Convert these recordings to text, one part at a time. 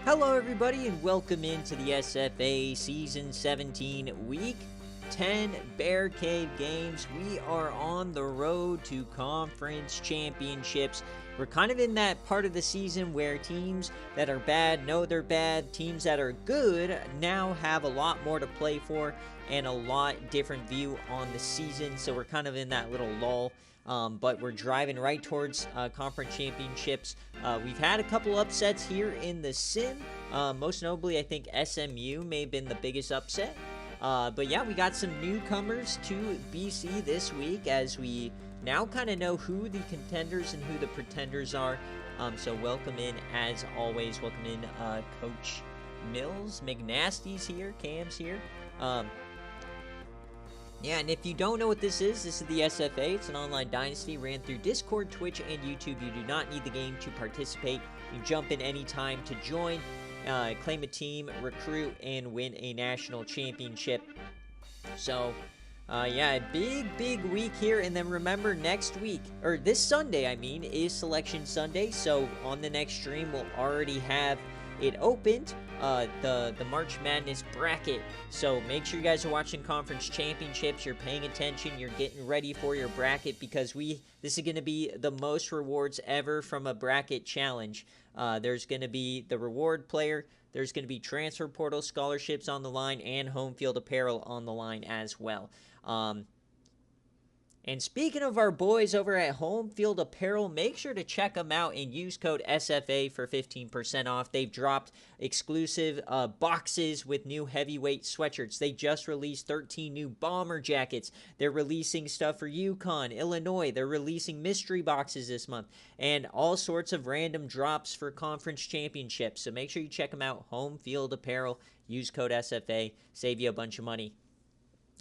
Hello everybody and welcome into the SFA Season 17 Week 10 BearCave games. We are on the road to conference championships. We're kind of in that part of the season where teams that are bad know they're bad. Teams that are good now have a lot more to play for and a lot different view on the season. So we're kind of in that little lull. But we're driving right towards conference championships. We've had a couple upsets here in the sim. Most notably, I think SMU may have been the biggest upset. But yeah, we got some newcomers to BC this week as we now kind of know who the contenders and who the pretenders are. So welcome in, as always. Welcome in Coach Mills. McNasty's here. Cam's here. Yeah, and if you don't know what this is the SFA. It's an online dynasty ran through Discord, Twitch, and YouTube. You do not need the game to participate. You jump in anytime to join, claim a team, recruit, and win a national championship. So, yeah, big week here. And then remember, next week, or this Sunday, I mean, is Selection Sunday. So on the next stream, we'll already have it opened, the March Madness bracket. So make sure you guys are watching conference championships. You're paying attention. You're getting ready for your bracket because this is going to be the most rewards ever from a bracket challenge. There's going to be the reward player. There's going to be transfer portal scholarships on the line and home field apparel on the line as well. And speaking of our boys over at Home Field Apparel, make sure to check them out and use code SFA for 15% off. They've dropped exclusive boxes with new heavyweight sweatshirts. They just released 13 new bomber jackets. They're releasing stuff for UConn, Illinois. They're releasing mystery boxes this month. And all sorts of random drops for conference championships. So make sure you check them out. Home Field Apparel. Use code SFA. Save you a bunch of money.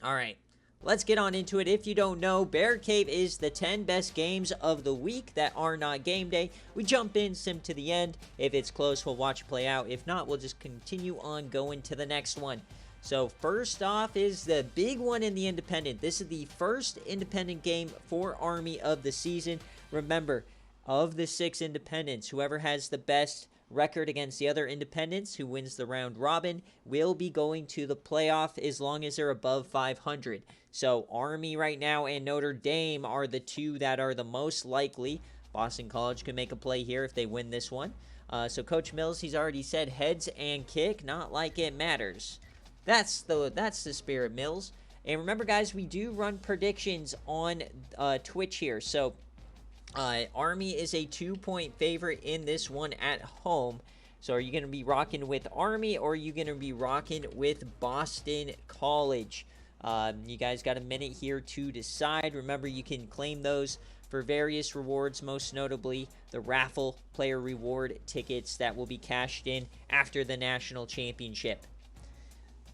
All right. Let's get on into it. If you don't know, BearCave is the 10 best games of the week that are not game day. We jump in, sim to the end. If it's close, we'll watch it play out. If not, we'll just continue on going to the next one. So first off is the big one in the independent. This is the first independent game for Army of the season. Remember, of the 6 independents, whoever has the best record against the other independents who wins the round robin will be going to the playoff as long as they're above 500. So Army right now and Notre Dame are the two that are the most likely. Boston College can make a play here if they win this one. So Coach Mills, he's already said heads and kick, not like it matters. That's the spirit, Mills. And remember, guys, we do run predictions on Twitch here. So Army is a 2-point favorite in this one at home. So are you going to be rocking with Army or are you going to be rocking with Boston College? You guys got a minute here to decide. Remember, you can claim those for various rewards, most notably the raffle player reward tickets that will be cashed in after the national championship.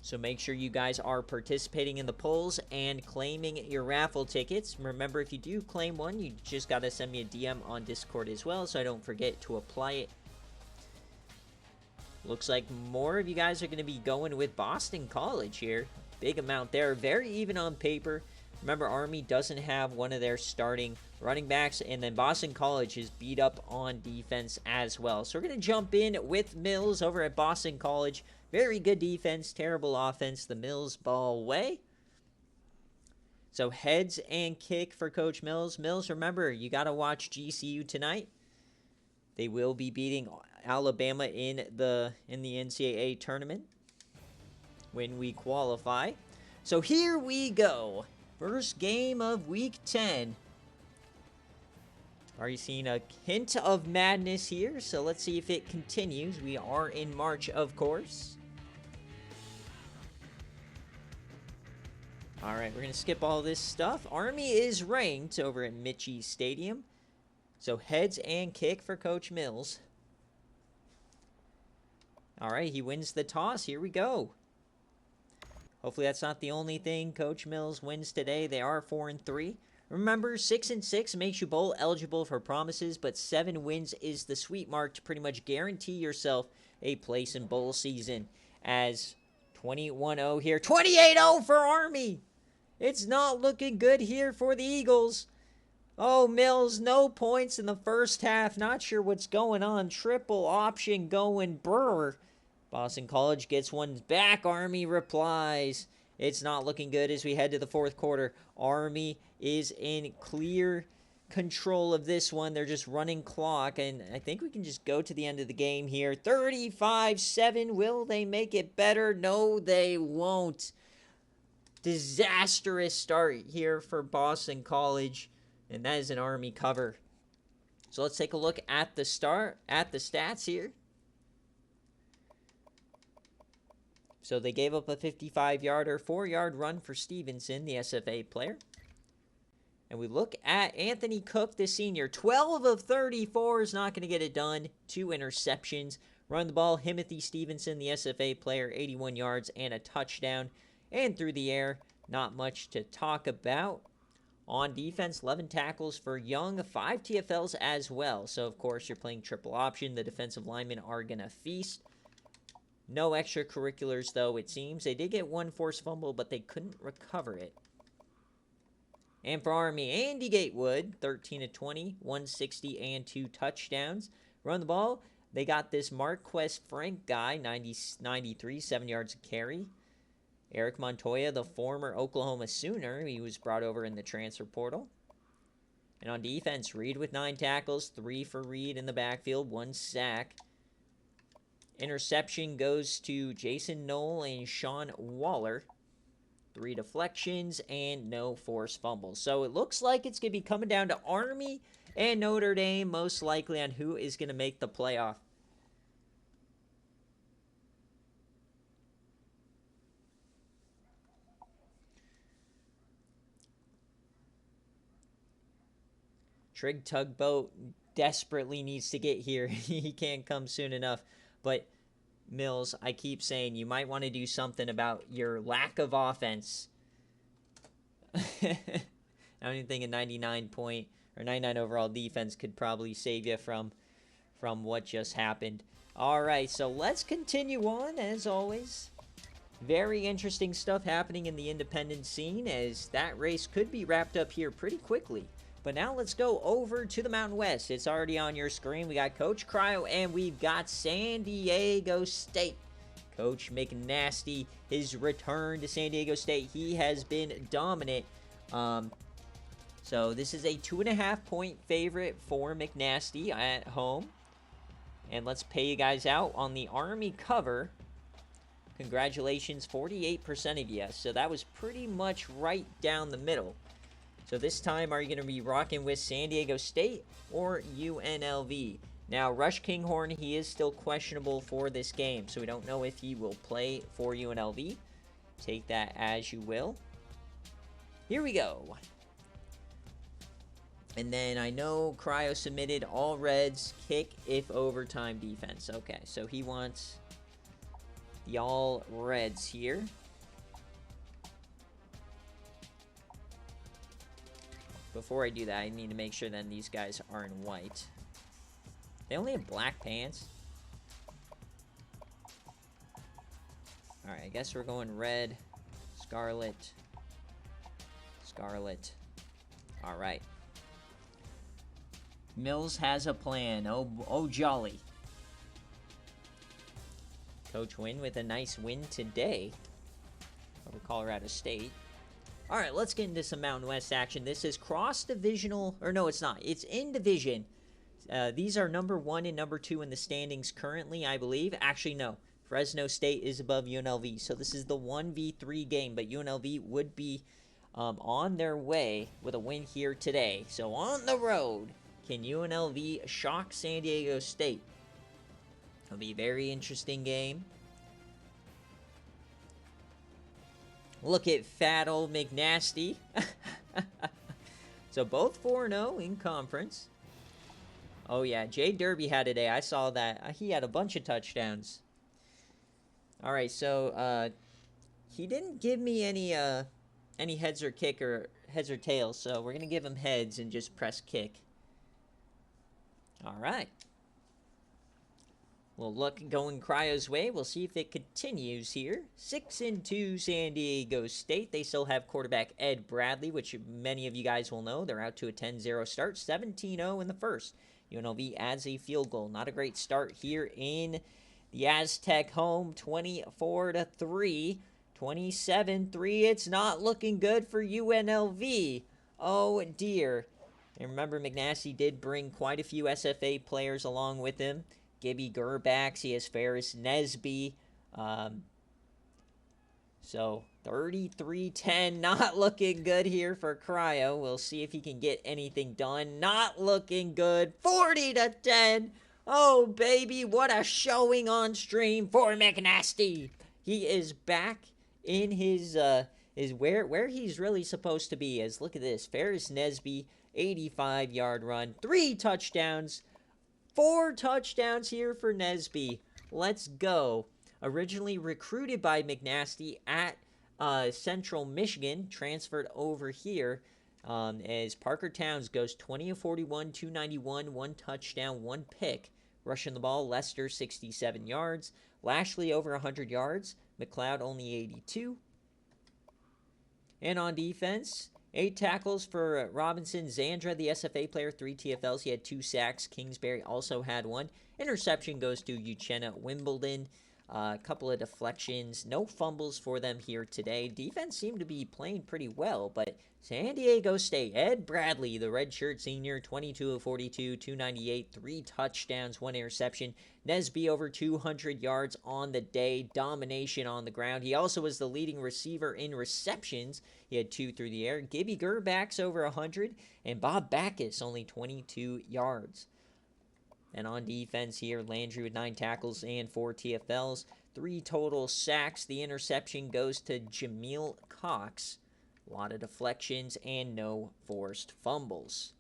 So make sure you guys are participating in the polls and claiming your raffle tickets. Remember, if you do claim one, you just got to send me a DM on Discord as well, so I don't forget to apply it. Looks like more of you guys are going to be going with Boston College here. Big amount there. Very even on paper. Remember, Army doesn't have one of their starting running backs, and then Boston College is beat up on defense as well. So we're going to jump in with Mills over at Boston College. Very good defense, terrible offense, the Mills ball way. So heads and kick for Coach Mills. Mills, remember, you got to watch GCU tonight. They will be beating Alabama in the NCAA tournament when we qualify. So here we go. First game of Week 10. Already seen a hint of madness here, so let's see if it continues. We are in March, of course. All right, we're going to skip all this stuff. Army is ranked over at Mitchie Stadium. So heads and kick for Coach Mills. All right, he wins the toss. Here we go. Hopefully that's not the only thing Coach Mills wins today. They are 4-3. Remember, 6-6 makes you bowl eligible for promises, but 7 wins is the sweet mark to pretty much guarantee yourself a place in bowl season. As 21-0 here. 28-0 for Army! It's not looking good here for the Eagles. Oh, Mills, no points in the first half. Not sure what's going on. Triple option going Burr. Boston College gets one back. Army replies. It's not looking good as we head to the fourth quarter. Army is in clear control of this one. They're just running clock, and I think we can just go to the end of the game here. 35-7. Will they make it better? No, they won't. Disastrous start here for Boston College, and that is an Army cover. So let's take a look at the stats here. So they gave up a 55-yarder, 4-yard run for Stevenson, the SFA player. And we look at Anthony Cook, the senior. 12 of 34 is not going to get it done. 2 interceptions. Run the ball, Timothy Stevenson, the SFA player, 81 yards and a touchdown. And through the air, not much to talk about. On defense, 11 tackles for Young, 5 TFLs as well. So, of course, you're playing triple option. The defensive linemen are going to feast. No extracurriculars, though, it seems. They did get 1 forced fumble, but they couldn't recover it. And for Army, Andy Gatewood, 13 of 20, 160 and 2 touchdowns. Run the ball. They got this Marquez Frank guy, 93, 7 yards a carry. Eric Montoya, the former Oklahoma Sooner, he was brought over in the transfer portal. And on defense, Reed with 9 tackles, 3 for Reed in the backfield, 1 sack. Interception goes to Jason Knoll and Sean Waller. 3 deflections and no forced fumbles. So it looks like it's going to be coming down to Army and Notre Dame, most likely on who is going to make the playoff. Trig Tugboat desperately needs to get here. He can't come soon enough. But Mills, I keep saying you might want to do something about your lack of offense. I don't even think a 99 overall defense could probably save you from what just happened. All right, so let's continue on as always. Very interesting stuff happening in the independent scene as that race could be wrapped up here pretty quickly. But now let's go over to the Mountain West. It's already on your screen. We got Coach Cryo and we've got San Diego State. Coach McNasty, his return to San Diego State. He has been dominant. So this is a 2.5-point favorite for McNasty at home. And let's pay you guys out on the Army cover. Congratulations, 48% of you. So that was pretty much right down the middle. So this time, are you going to be rocking with San Diego State or UNLV? Now, Rush Kinghorn, he is still questionable for this game, so we don't know if he will play for UNLV. Take that as you will. Here we go. And then I know Cryo submitted all Reds, kick if overtime defense. Okay, so he wants the all Reds here. Before I do that, I need to make sure that these guys are in white. They only have black pants. Alright, I guess we're going red, scarlet, scarlet. Alright. Mills has a plan. Oh jolly. Coach Wynn with a nice win today over Colorado State. All right, let's get into some Mountain West action. This is cross-divisional, or no, it's not. It's in division. These are number 1 and number 2 in the standings currently, I believe. Actually, no. Fresno State is above UNLV, so this is the 1v3 game, but UNLV would be on their way with a win here today. So on the road, can UNLV shock San Diego State? It'll be a very interesting game. Look at fat old McNasty. So both 4-0 in conference. Oh yeah, Jay Derby had today. I saw that. He had a bunch of touchdowns. All right, so he didn't give me any heads or kick or heads or tails, so we're gonna give him heads and just press kick. All right. Well, luck going Cryo's way. We'll see if it continues here. 6-2 San Diego State. They still have quarterback Ed Bradley, which many of you guys will know. They're out to a 10-0 start. 17-0 in the first. UNLV adds a field goal. Not a great start here in the Aztec home. 24-3. 27-3. It's not looking good for UNLV. Oh, dear. And remember, McNasty did bring quite a few SFA players along with him. Gibby Gerbax, he has Ferris Nesby. So 33-10, not looking good here for Cryo. We'll see if he can get anything done. Not looking good. 40-10. Oh, baby, what a showing on stream for McNasty. He is back in his where he's really supposed to be. As look at this, Ferris Nesby, 85-yard run, 3 touchdowns. 4 touchdowns here for Nesby. Let's go. Originally recruited by McNasty at Central Michigan, transferred over here as Parker Towns goes 20 of 41, 291, 1 touchdown, 1 pick. Rushing the ball, Lester 67 yards. Lashley over 100 yards. McLeod only 82. And on defense, 8 tackles for Robinson. Zandra, the SFA player, 3 TFLs. He had 2 sacks. Kingsbury also had 1. Interception goes to Uchenna Wimbledon. A couple of deflections. No fumbles for them here today. Defense seemed to be playing pretty well, but San Diego State, Ed Bradley, the redshirt senior, 22 of 42, 298, 3 touchdowns, 1 interception. Nesby over 200 yards on the day. Domination on the ground. He also was the leading receiver in receptions. He had 2 through the air. Gibby Gerbax over 100, and Bob Backus only 22 yards. And on defense here, Landry with 9 tackles and 4 TFLs. 3 total sacks. The interception goes to Jameel Cox. A lot of deflections and no forced fumbles.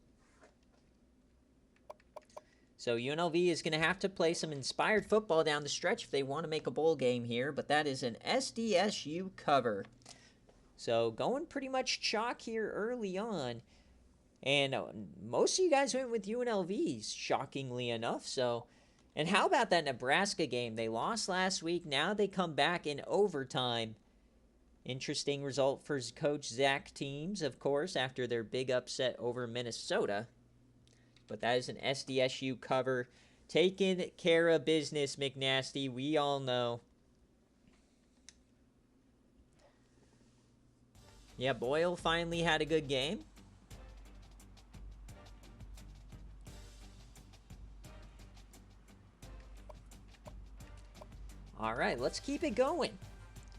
So UNLV is going to have to play some inspired football down the stretch if they want to make a bowl game here. But that is an SDSU cover. So going pretty much chalk here early on. And most of you guys went with UNLVs, shockingly enough. So, and how about that Nebraska game? They lost last week. Now they come back in overtime. Interesting result for Coach Zach teams, of course, after their big upset over Minnesota. But that is an SDSU cover. Taking care of business, McNasty. We all know. Yeah, Boyle finally had a good game. All right, let's keep it going.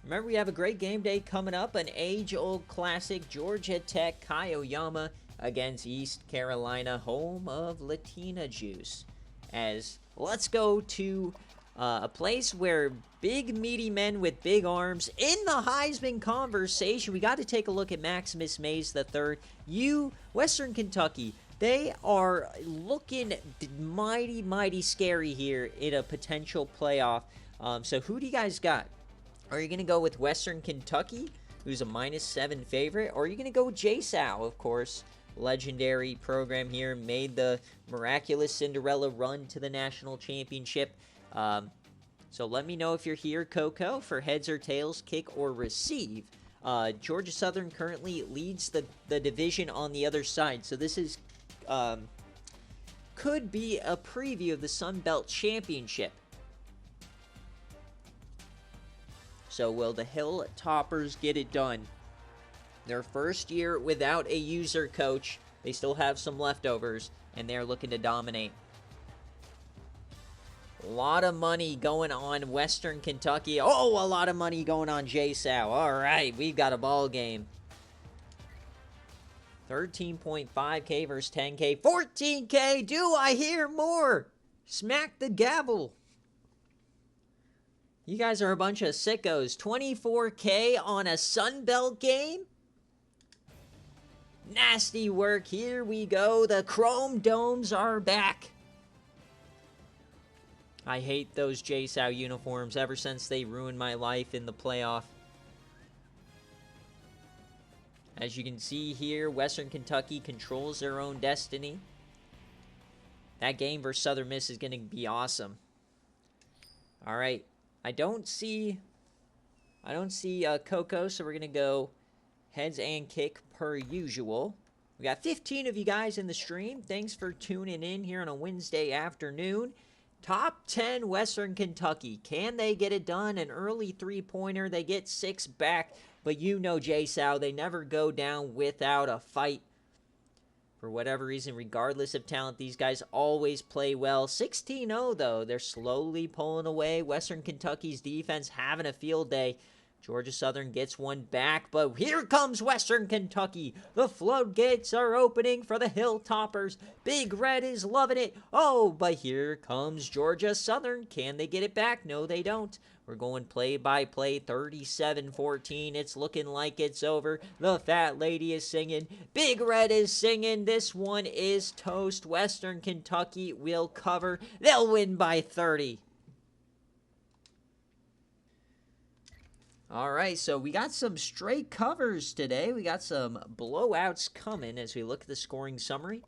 Remember, we have a great game day coming up. An age-old classic, Georgia Tech Kiyoyama against East Carolina, home of Latina Juice. As let's go to a place where big, meaty men with big arms in the Heisman conversation. We got to take a look at Maximus Mays III. Western Kentucky, they are looking mighty, mighty scary here in a potential playoff. So who do you guys got? Are you going to go with Western Kentucky, who's a -7 favorite? Or are you going to go with JSOW, of course? Legendary program here, made the miraculous Cinderella run to the national championship. So let me know if you're here, Coco, for heads or tails, kick or receive. Georgia Southern currently leads the division on the other side. So this is could be a preview of the Sun Belt Championship. So will the Hill Toppers get it done? Their first year without a user coach. They still have some leftovers, and they're looking to dominate. A lot of money going on Western Kentucky. Oh, a lot of money going on JSOW. All right, we've got a ball game. 13.5K versus 10K. 14K, do I hear more? Smack the gavel. You guys are a bunch of sickos. 24K on a Sunbelt game? Nasty work. Here we go. The Chrome Domes are back. I hate those JSOW uniforms ever since they ruined my life in the playoff. As you can see here, Western Kentucky controls their own destiny. That game versus Southern Miss is going to be awesome. All right. I don't see Coco, so we're going to go heads and kick per usual. We got 15 of you guys in the stream. Thanks for tuning in here on a Wednesday afternoon. Top 10 Western Kentucky. Can they get it done? An early three-pointer. They get 6 back. But you know, J-Sow, they never go down without a fight. For whatever reason, regardless of talent, these guys always play well. 16-0, though. They're slowly pulling away. Western Kentucky's defense having a field day. Georgia Southern gets one back, but here comes Western Kentucky. The floodgates are opening for the Hilltoppers. Big Red is loving it. Oh, but here comes Georgia Southern. Can they get it back? No, they don't. We're going play-by-play, 37-14. It's looking like it's over. The fat lady is singing. Big Red is singing. This one is toast. Western Kentucky will cover. They'll win by 30. All right, so we got some straight covers today. We got some blowouts coming as we look at the scoring summary.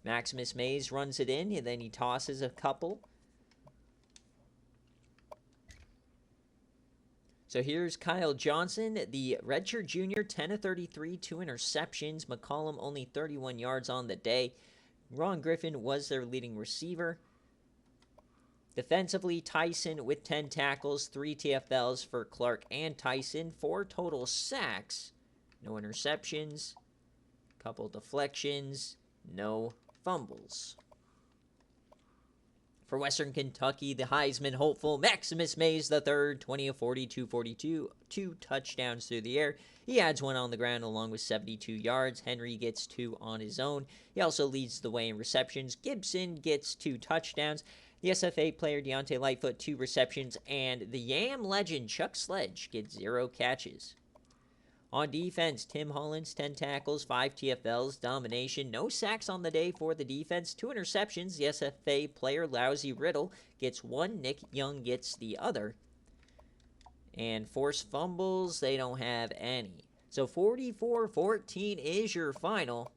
Maximus Mays runs it in, and then he tosses a couple. So here's Kyle Johnson, the redshirt junior, 10 of 33, 2 interceptions. McCollum only 31 yards on the day. Ron Griffin was their leading receiver. Defensively, Tyson with 10 tackles, 3 TFLs for Clark and Tyson, 4 total sacks, no interceptions, couple deflections, no fumbles. For Western Kentucky, the Heisman hopeful Maximus Mays III, 20 of 40, 242, 2 touchdowns through the air. He adds 1 on the ground along with 72 yards. Henry gets 2 on his own. He also leads the way in receptions. Gibson gets 2 touchdowns. The SFA player Deontay Lightfoot, 2 receptions, and the Yam legend Chuck Sledge gets 0 catches. On defense, Tim Hollins, 10 tackles, 5 TFLs, domination, no sacks on the day for the defense, 2 interceptions. The SFA player Lousy Riddle gets 1, Nick Young gets the other. And forced fumbles, they don't have any. So 44-14 is your final.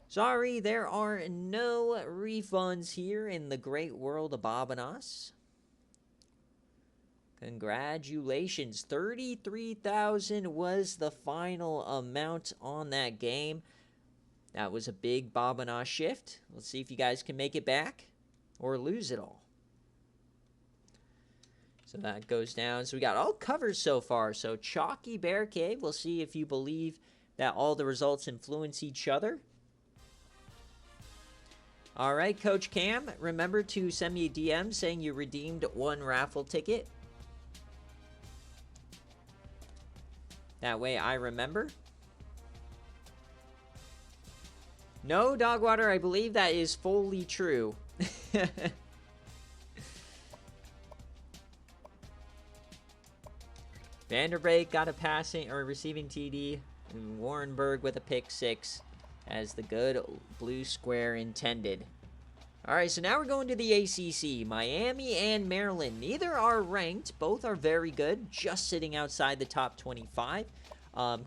Sorry, there are no refunds here in the great world of Bob-and-Us. Congratulations. 33,000 was the final amount on that game. That was a big Bob-and-Us shift. Let's see if you guys can make it back or lose it all. So that goes down. So we got all covers so far. So chalky BearCave. We'll see if you believe that all the results influence each other. All right, Coach Cam, remember to send me a DM saying you redeemed 1 raffle ticket. That way I remember. No, Dogwater, I believe that is fully true. Vanderbeek got a passing or receiving TD. And Warrenberg with a pick 6. As the good blue square intended. All right, so now we're going to the ACC. Miami and Maryland. Neither are ranked. Both are very good. Just sitting outside the top 25.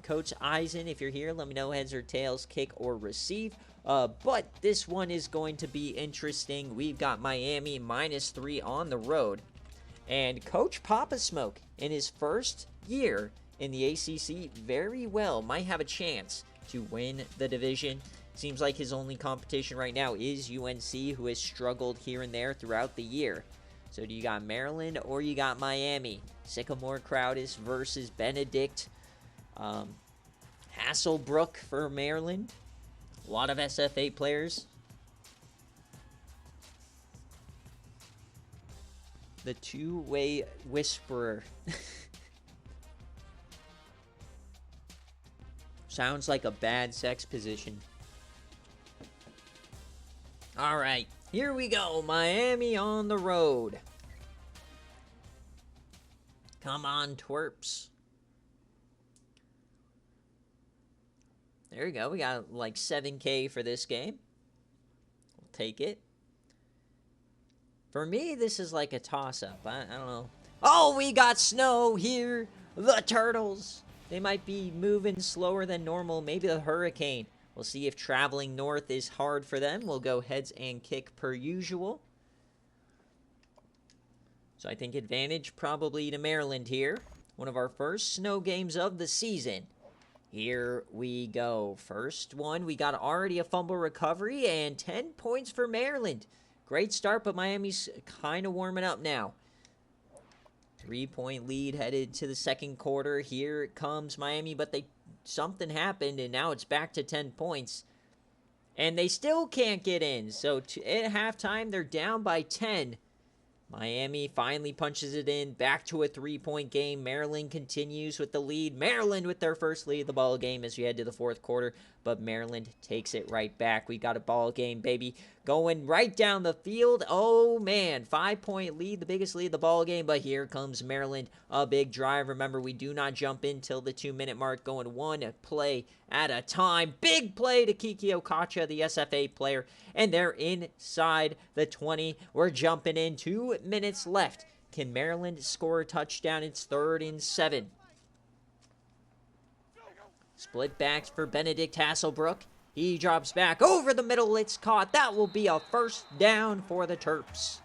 Coach Eisen, if you're here, let me know heads or tails, kick or receive. But this one is going to be interesting. We've got Miami -3 on the road. And Coach Papa Smoke, in his first year in the ACC, very well might have a chance to win the division. Seems like his only competition right now is UNC, who has struggled here and there throughout the year. So do you got Maryland or you got Miami? Sycamore Crowdis versus Benedict. Hasselbrook for Maryland. A lot of SFA players. The two-way whisperer. Sounds like a bad sex position. All right, here we go. Miami on the road. Come on, twerps. There we go. We got like 7K for this game. We'll take it. For me, this is like a toss-up. I don't know. Oh, we got snow here. The Turtles. They might be moving slower than normal. Maybe the hurricane. We'll see if traveling north is hard for them. We'll go heads and kick per usual. So I think advantage probably to Maryland here. One of our first snow games of the season. Here we go. First one, we got already a fumble recovery and 10 points for Maryland. Great start, but Miami's kind of warming up now. 3-point lead headed to the second quarter. Here comes Miami, but something happened, and now it's back to 10 points. And they still can't get in. So at halftime, they're down by 10. Miami finally punches it in, back to a 3-point game. Maryland continues with the lead. Maryland with their first lead of the ball game as we head to the fourth quarter, but Maryland takes it right back. We got a ball game, baby, going right down the field. Oh, man, 5-point lead, the biggest lead of the ball game, but here comes Maryland, a big drive. Remember, we do not jump in till the 2-minute mark, going one play at a time. Big play to Kiki Okacha, the SFA player, and they're inside the 20. We're jumping in, 2 minutes left. Can Maryland score a touchdown? It's 3rd and 7. Split backs for Benedict Hasselbrook. He drops back over the middle. It's caught. That will be a first down for the Terps.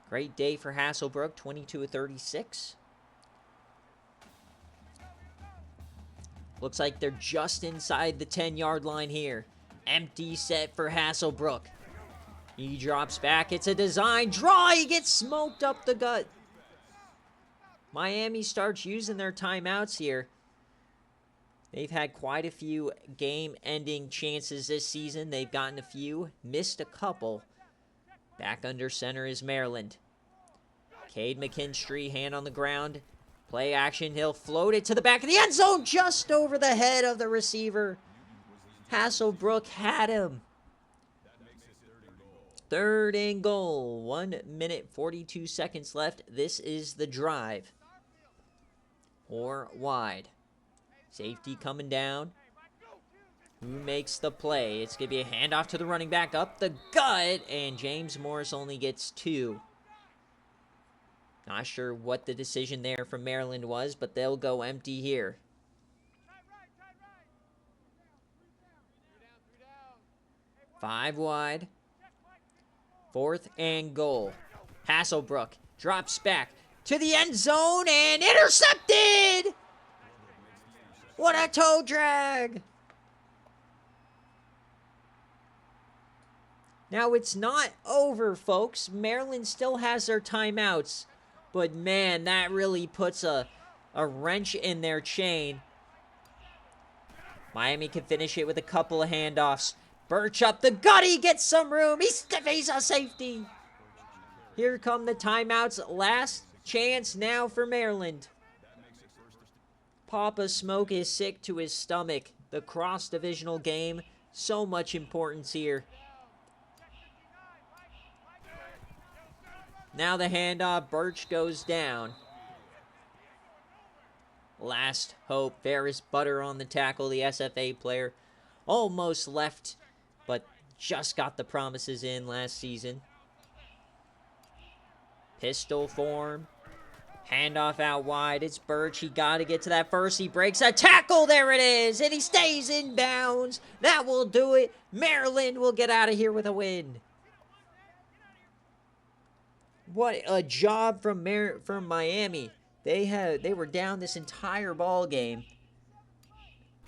Great day for Hasselbrook, 22 of 36. Looks like they're just inside the 10-yard line here. Empty set for Hasselbrook. He drops back. It's a design draw. He gets smoked up the gut. Miami starts using their timeouts here. They've had quite a few game-ending chances this season. They've gotten a few, missed a couple. Back under center is Maryland. Cade McKinstry, hand on the ground. Play action. He'll float it to the back of the end zone, just over the head of the receiver. Hasselbrook had him. 3rd and goal. 1 minute, 42 seconds left. This is the drive. 4 wide. Safety coming down. Who makes the play? It's going to be a handoff to the running back up the gut, and James Morris only gets 2. Not sure what the decision there from Maryland was, but they'll go empty here. 5 wide. 4th and goal. Hasselbrook drops back to the end zone and intercepted! What a toe drag! Now, it's not over, folks. Maryland still has their timeouts. But, man, that really puts a wrench in their chain. Miami can finish it with a couple of handoffs. Birch up the gut. He gets some room. He's a safety. Here come the timeouts. Last chance now for Maryland. Papa Smoke is sick to his stomach. The cross-divisional game, so much importance here. Now the handoff, Birch goes down. Last hope, Ferris Butter on the tackle, the SFA player. Almost left, but just got the promises in last season. Pistol form. Handoff out wide. It's Birch. He got to get to that first. He breaks a tackle. There it is. And he stays in bounds. That will do it. Maryland will get out of here with a win. What a job from Miami. They were down this entire ball game.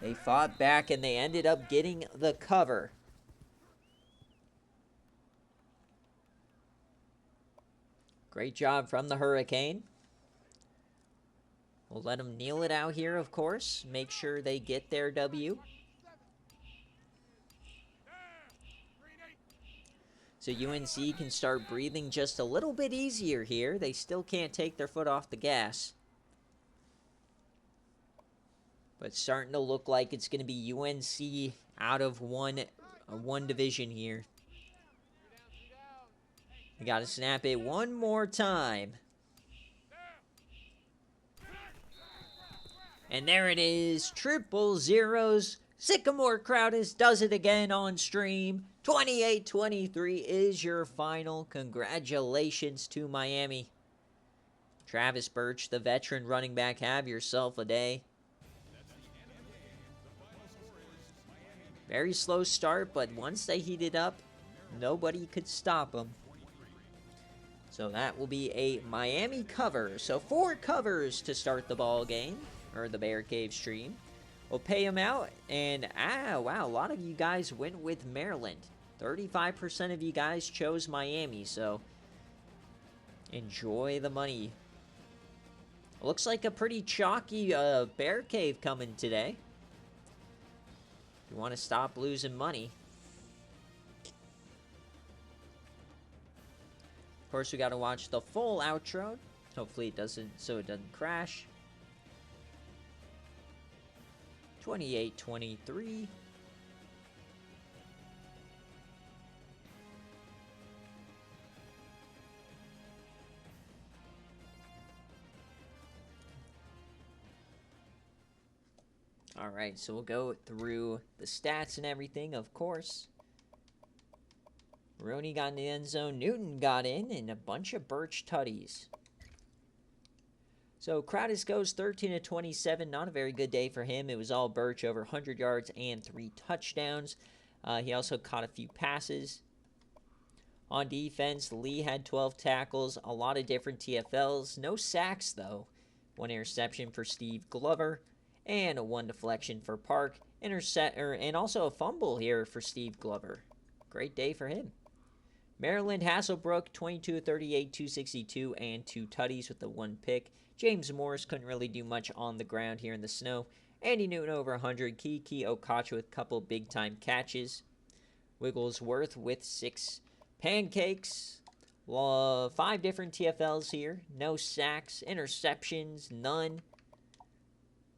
They fought back and they ended up getting the cover. Great job from the Hurricane. We'll let them kneel it out here, of course. Make sure they get their W. So UNC can start breathing just a little bit easier here. They still can't take their foot off the gas. But it's starting to look like it's going to be UNC out of one division here. We got to snap it one more time. And there it is, 000. Sycamore Crowdis does it again on stream. 28-23 is your final. Congratulations to Miami. Travis Birch, the veteran running back, have yourself a day. Very slow start, but once they heated up, nobody could stop them. So So that will be a Miami cover. So 4 covers to start the ball game, or the BearCave stream. We'll pay them out, and wow, a lot of you guys went with Maryland. 35% of you guys chose Miami, so enjoy the money. Looks like a pretty chalky BearCave coming today. If you want to stop losing money. Of course, we got to watch the full outro. Hopefully it doesn't, so it doesn't crash. 28-23. All right, so we'll go through the stats and everything, of course. Rooney got in the end zone, Newton got in, and a bunch of Birch tutties. So Kratis goes 13-27, not a very good day for him. It was all Birch, over 100 yards and 3 touchdowns. He also caught a few passes. On defense, Lee had 12 tackles, a lot of different TFLs. No sacks, though. 1 interception for Steve Glover, and 1 deflection for Park. And also a fumble here for Steve Glover. Great day for him. Maryland, Hasselbrook, 22-38, 262, and 2 tutties with the 1 pick. James Morris couldn't really do much on the ground here in the snow. Andy Newton over 100. Kiki Okacha with a couple big-time catches. Wigglesworth with 6 pancakes. 5 different TFLs here. No sacks, interceptions, none.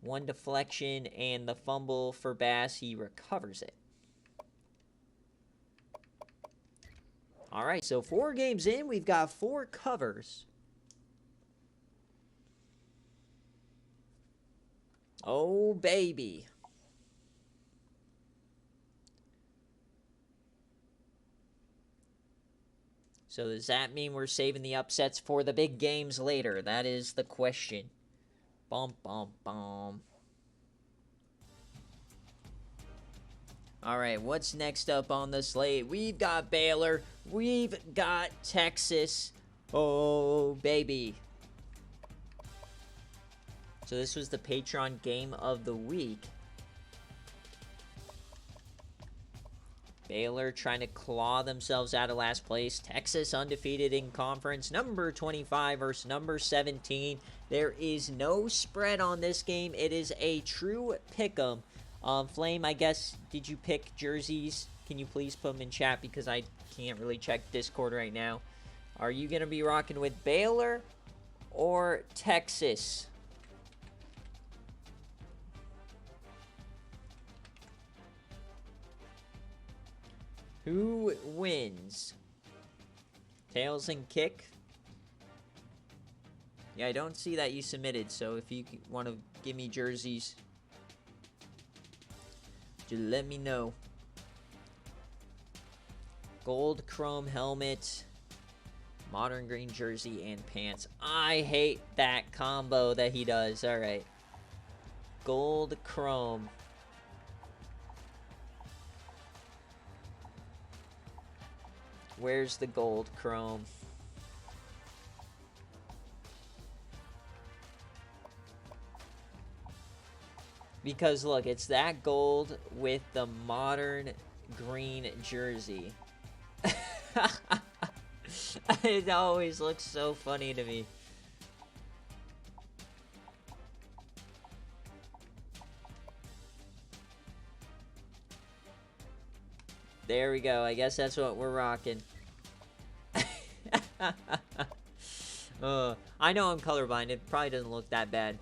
1 deflection, and the fumble for Bass. He recovers it. All right, so 4 games in, we've got 4 covers. Oh, baby. So does that mean we're saving the upsets for the big games later? That is the question. Bum, bum, bum. All right, what's next up on the slate? We've got Baylor. We've got Texas. Oh, baby. So this was the Patreon game of the week. Baylor trying to claw themselves out of last place. Texas undefeated in conference. Number 25 versus number 17. There is no spread on this game. It is a true pick'em. Flame, I guess, did you pick jerseys? Can you please put them in chat because I can't really check Discord right now. Are you going to be rocking with Baylor or Texas? Who wins? Tails and kick? Yeah, I don't see that you submitted, so if you want to give me jerseys, just let me know. Gold chrome helmet, modern green jersey, and pants. I hate that combo that he does. All right. Gold chrome. Where's the gold chrome? Because look, it's that gold with the modern green jersey. It always looks so funny to me. There we go. I guess that's what we're rocking. I know I'm colorblind. It probably doesn't look that bad.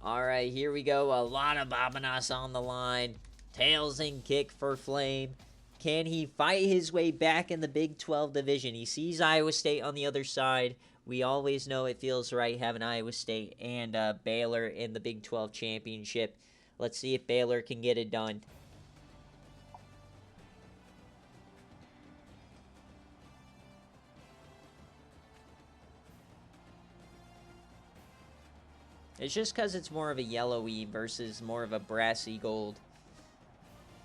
Alright, here we go. A lot of Babanas on the line. Tails and kick for Flame. Can he fight his way back in the Big 12 division? He sees Iowa State on the other side. We always know it feels right having Iowa State and Baylor in the Big 12 championship. Let's see if Baylor can get it done. It's just because it's more of a yellowy versus more of a brassy gold.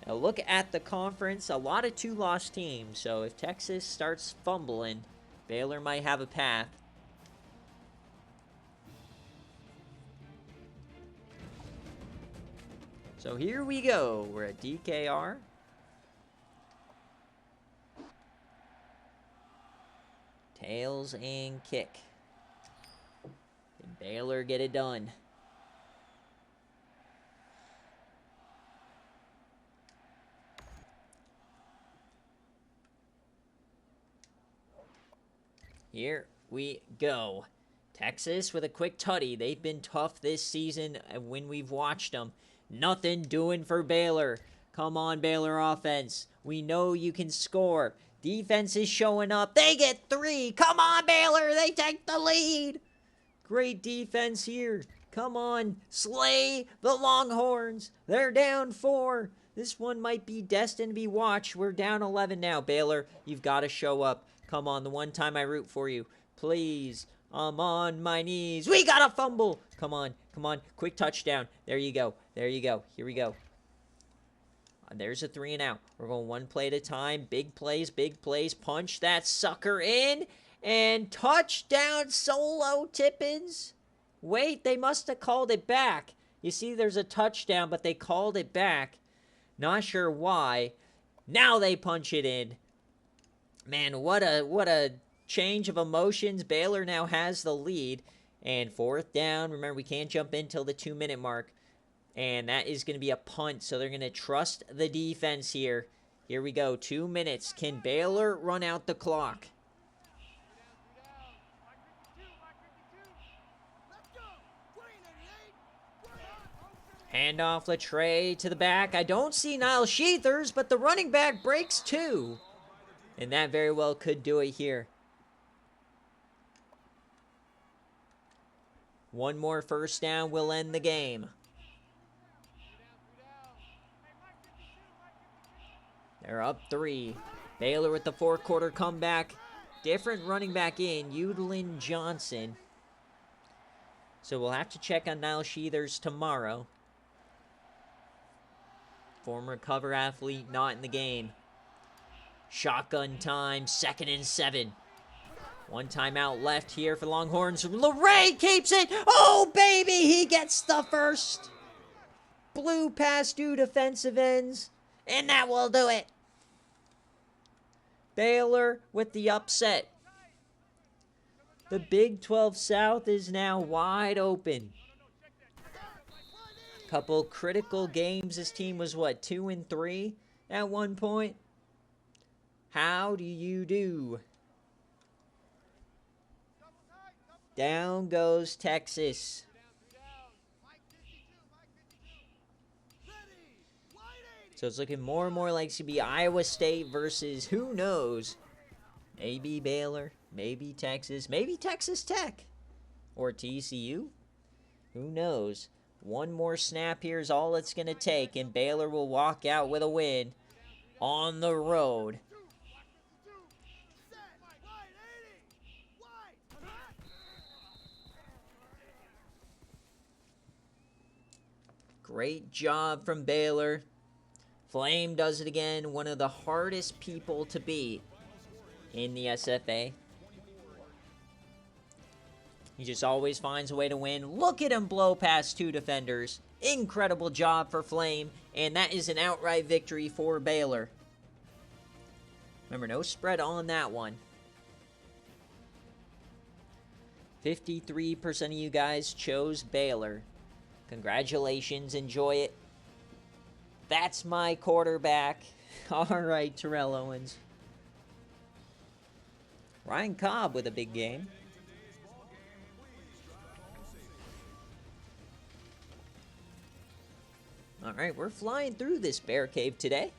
Now look at the conference, a lot of two-loss teams, so if Texas starts fumbling, Baylor might have a path. So here we go, we're at DKR. Tails and kick. Can Baylor get it done? Here we go. Texas with a quick tutty. They've been tough this season when we've watched them. Nothing doing for Baylor. Come on, Baylor offense. We know you can score. Defense is showing up. They get 3. Come on, Baylor. They take the lead. Great defense here. Come on. Slay the Longhorns. They're down 4. This one might be destined to be watched. We're down 11 now. Baylor, you've got to show up. Come on, the one time I root for you. Please. I'm on my knees. We got a fumble. Come on. Come on. Quick touchdown. There you go. There you go. Here we go. There's a 3 and out. We're going one play at a time. Big plays, big plays. Punch that sucker in. And touchdown solo Tippins. Wait, they must have called it back. You see, there's a touchdown, but they called it back. Not sure why. Now they punch it in. Man, what a change of emotions. Baylor now has the lead. And 4th down. Remember, we can't jump in till the 2-minute mark. And that is going to be a punt. So they're going to trust the defense here. Here we go. 2 minutes. Can Baylor run out the clock? Handoff Latre to the back. I don't see Niall Sheathers, but the running back breaks 2. And that very well could do it here. One more first down will end the game. They're up 3. Baylor with the 4th-quarter comeback. Different running back in, Udlin Johnson. So we'll have to check on Niall Sheathers tomorrow. Former cover athlete not in the game. Shotgun time, 2nd and 7. One timeout left here for Longhorns. LeRae keeps it. Oh, baby, he gets the first. Blew past 2 defensive ends, and that will do it. Baylor with the upset. The Big 12 South is now wide open. Couple critical games. This team was, what, 2-3 at one point? How do you do? Down goes Texas. So it's looking more and more like it's going to be Iowa State versus, who knows, maybe Baylor, maybe Texas Tech, or TCU. Who knows? One more snap here is all it's going to take, and Baylor will walk out with a win on the road. Great job from Baylor. Flame does it again. One of the hardest people to beat in the SFA. He just always finds a way to win. Look at him blow past 2 defenders. Incredible job for Flame. And that is an outright victory for Baylor. Remember, no spread on that one. 53% of you guys chose Baylor. Congratulations. Enjoy it. That's my quarterback. All right, Terrell Owens. Ryan Cobb with a big game. All right, we're flying through this BearCave today.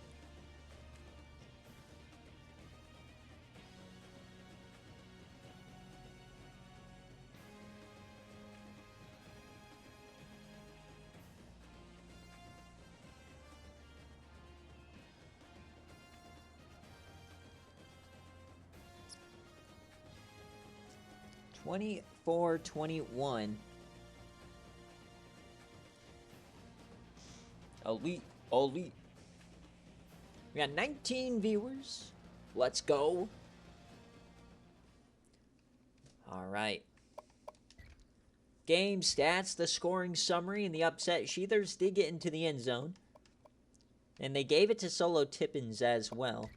(24-21). Elite. We got 19 viewers. Let's go. All right. Game stats, the scoring summary, and the upset. Sheathers did get into the end zone. And they gave it to Solo Tippins as well.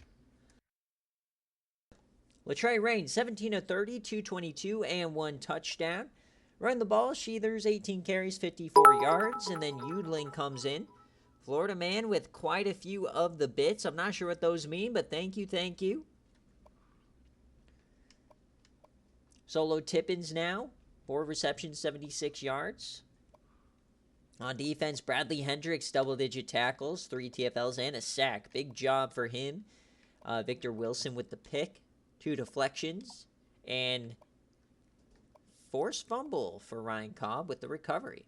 Latrey Rain, 17 of 30, 222, and 1 touchdown. Run the ball, Sheathers, 18 carries, 54 yards. And then Udling comes in. Florida man with quite a few of the bits. I'm not sure what those mean, but thank you, thank you. Solo Tippins now. 4 receptions, 76 yards. On defense, Bradley Hendricks, double-digit tackles, 3 TFLs, and a sack. Big job for him. Victor Wilson with the pick. 2 deflections. And forced fumble for Ryan Cobb with the recovery.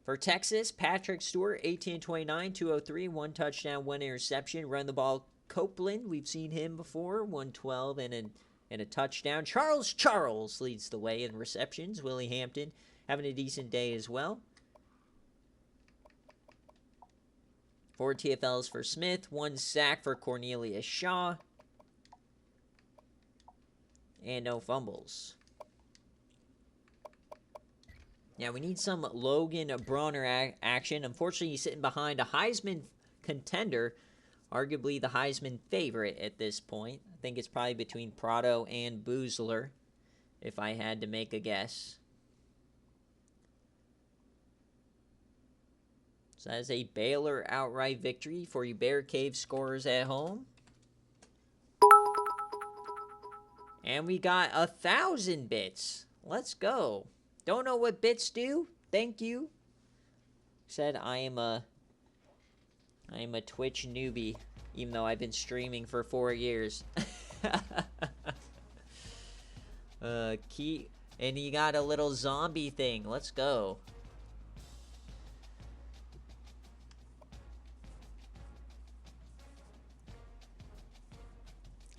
For Texas, Patrick Stewart, 18-29, 203, 1 touchdown, 1 interception. Run the ball, Copeland, we've seen him before, 112 and a touchdown. Charles leads the way in receptions. Willie Hampton having a decent day as well. 4 TFLs for Smith, 1 sack for Cornelius Shaw, and no fumbles. Yeah, we need some Logan Bronner action. Unfortunately, he's sitting behind a Heisman contender, arguably the Heisman favorite at this point. I think it's probably between Prado and Boozler, if I had to make a guess. So that is a Baylor outright victory for you BearCave scorers at home. And we got 1,000 bits. Let's go. Don't know what bits do? Thank you. Said I am a Twitch newbie, even though I've been streaming for 4 years. And you got a little zombie thing. Let's go.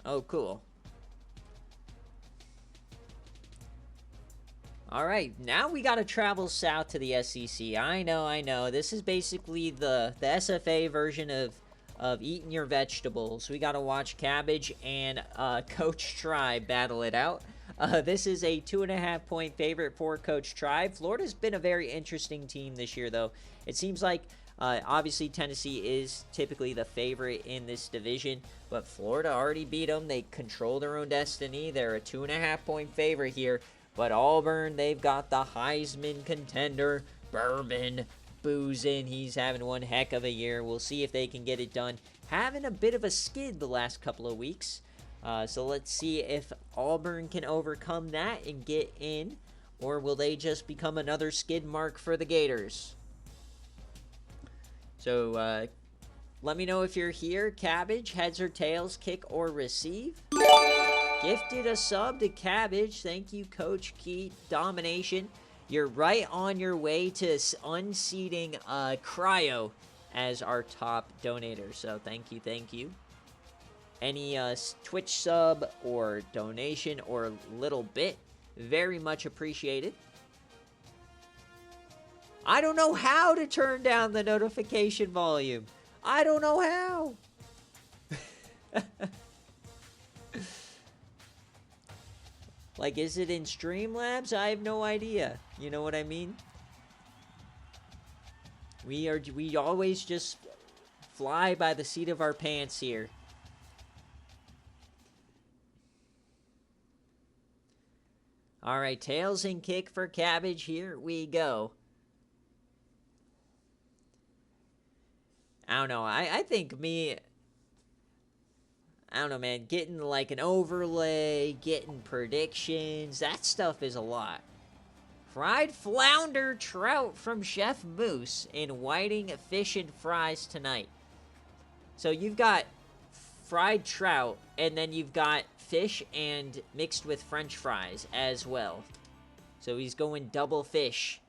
Oh, cool. All right, now we got to travel south to the SEC. I know. This is basically the SFA version of eating your vegetables. We got to watch Cabbage and Coach Tribe battle it out. This is a 2.5-point favorite for Coach Tribe. Florida's been a very interesting team this year, though. It seems like, obviously, Tennessee is typically the favorite in this division, but Florida already beat them. They control their own destiny. They're a 2.5-point favorite here. But Auburn, they've got the Heisman contender, Bourbon boozing. He's having one heck of a year. We'll see if they can get it done. Having a bit of a skid the last couple of weeks. So let's see if Auburn can overcome that and get in. Or will they just become another skid mark for the Gators? So let me know if you're here. Cabbage, heads or tails, kick or receive. Gifted a sub to Cabbage. Thank you, Coach Keat. Domination. You're right on your way to unseating Cryo as our top donator. So thank you. Any Twitch sub or donation or little bit, very much appreciated. I don't know how to turn down the notification volume. I don't know how. Like, is it in Streamlabs? I have no idea. You know what I mean? We always just fly by the seat of our pants here. All right, tails and kick for Cabbage. Here we go. I don't know. I think I don't know, man, getting like an overlay, getting predictions, that stuff is a lot. Fried flounder trout from Chef Moose and whiting fish and fries tonight. So you've got fried trout, and then you've got fish and mixed with French fries as well. So he's going double fish.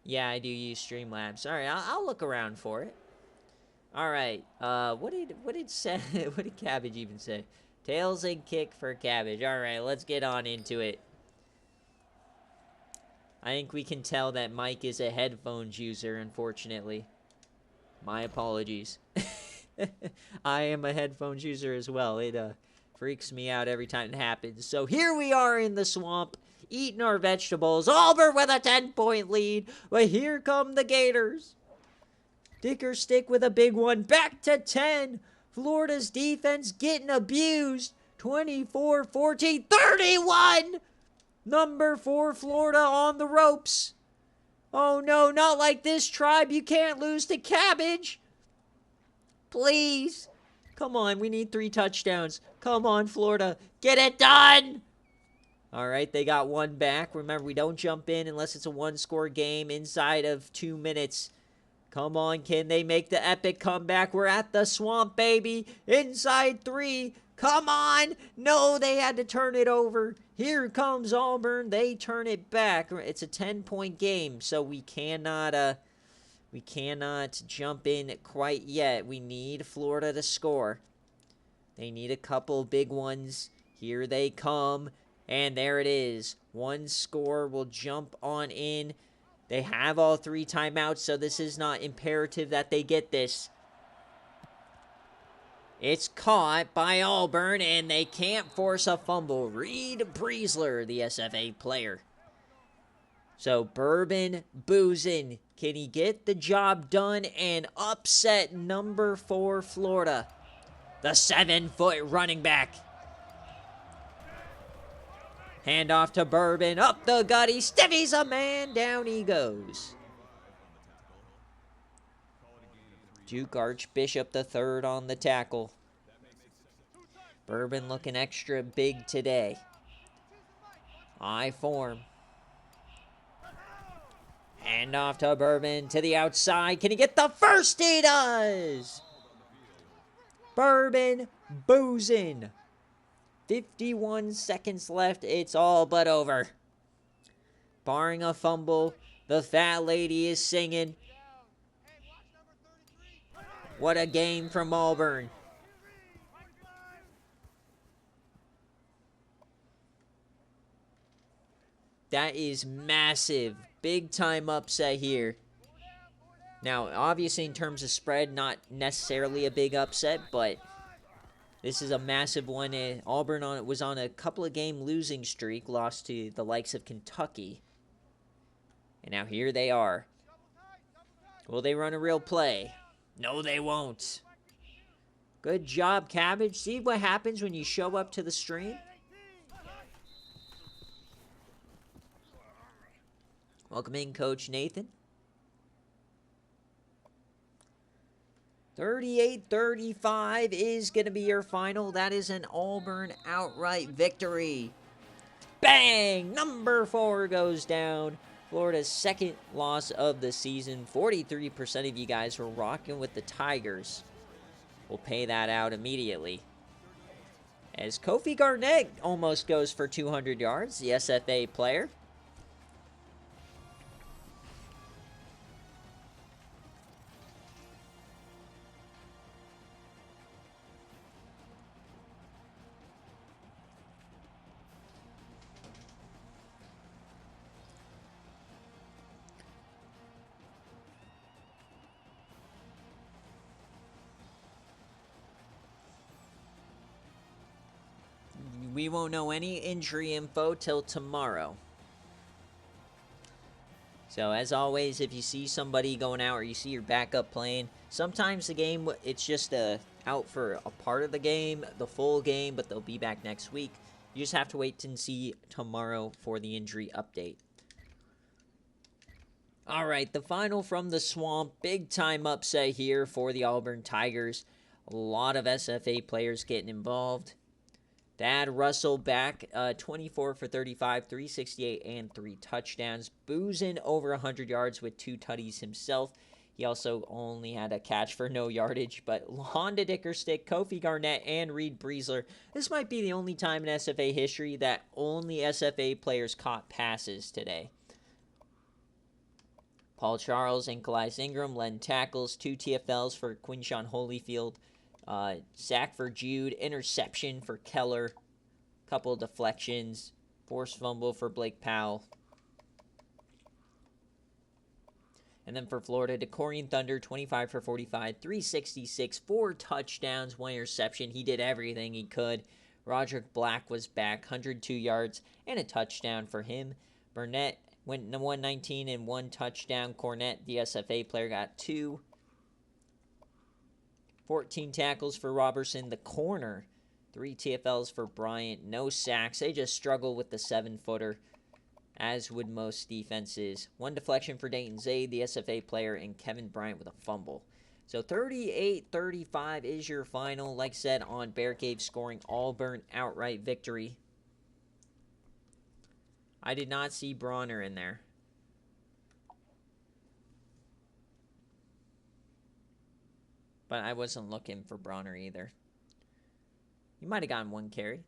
Yeah, I do use Streamlabs. All right, I'll look around for it. All right. What did Cabbage even say? Tails and kick for Cabbage. All right, let's get on into it. I think we can tell that Mike is a headphones user, unfortunately. My apologies. I am a headphones user as well. It freaks me out every time it happens. So here we are in the swamp, eating our vegetables. Auburn with a 10-point lead. But here come the Gators. Dickerstick with a big one. Back to 10. Florida's defense getting abused. 24-14, 31. Number 4, Florida on the ropes. Oh no, not like this, Tribe. You can't lose to Cabbage. Please. Come on, we need 3 touchdowns. Come on, Florida. Get it done. All right, they got one back. Remember, we don't jump in unless it's a one-score game inside of 2 minutes. Come on, can they make the epic comeback? We're at the swamp, baby. Inside 3. Come on. No, they had to turn it over. Here comes Auburn. They turn it back. It's a 10-point game, so we cannot jump in quite yet. We need Florida to score. They need a couple big ones. Here they come, and there it is. One score will jump on in. They have all 3 timeouts, so this is not imperative that they get this. It's caught by Auburn, and they can't force a fumble. Reed Breesler, the SFA player. So, Bourbon boozing. Can he get the job done and upset number 4 Florida? The 7-foot running back. Hand off to Bourbon. Up the gut. He stiffies a man. Down he goes. Duke Archbishop III on the tackle. Bourbon looking extra big today. I form. Hand off to Bourbon to the outside. Can he get the first? He does. Bourbon boozing. 51 seconds left. It's all but over. Barring a fumble, the fat lady is singing. What a game from Auburn. That is massive. Big time upset here. Now, obviously in terms of spread, not necessarily a big upset, but this is a massive one. Auburn was on a couple of game losing streak, lost to the likes of Kentucky. And now here they are. Will they run a real play? No, they won't. Good job, Cabbage. See what happens when you show up to the stream? Welcome in, Coach Nathan. 38-35 is going to be your final. That is an Auburn outright victory. Bang! Number 4 goes down. Florida's second loss of the season. 43% of you guys were rocking with the Tigers. We'll pay that out immediately. As Kofi Garnett almost goes for 200 yards, the SFA player. We won't know any injury info till tomorrow. So, as always, if you see somebody going out or you see your backup playing, sometimes the game, it's just out for a part of the game, the full game, but they'll be back next week. You just have to wait and see tomorrow for the injury update. All right, the final from the swamp. Big time upset here for the Auburn Tigers. A lot of SFA players getting involved. Thad Russell back, 24 for 35, 368, and 3 touchdowns. Boozing over 100 yards with 2 tutties himself. He also only had a catch for no yardage. But Honda Dickerstick, Kofi Garnett, and Reed Breesler. This might be the only time in SFA history that only SFA players caught passes today. Paul Charles and Calais Ingram led tackles, 2 TFLs for Quinshawn Holyfield. Sack for Jude, interception for Keller, couple deflections, forced fumble for Blake Powell. And then for Florida, DeCorian Thunder, 25 for 45, 366, 4 touchdowns, 1 interception. He did everything he could. Roderick Black was back, 102 yards and a touchdown for him. Burnett went 119 and 1 touchdown. Cornett, the SFA player, got 2. 14 tackles for Robertson, the corner. 3 TFLs for Bryant. No sacks. They just struggle with the 7-footer, as would most defenses. 1 deflection for Dayton Zaid, the SFA player, and Kevin Bryant with a fumble. So 38-35 is your final. Like I said, on BearCave, scoring Auburn outright victory. I did not see Bronner in there. But I wasn't looking for Bronner either. He might have gotten 1 carry.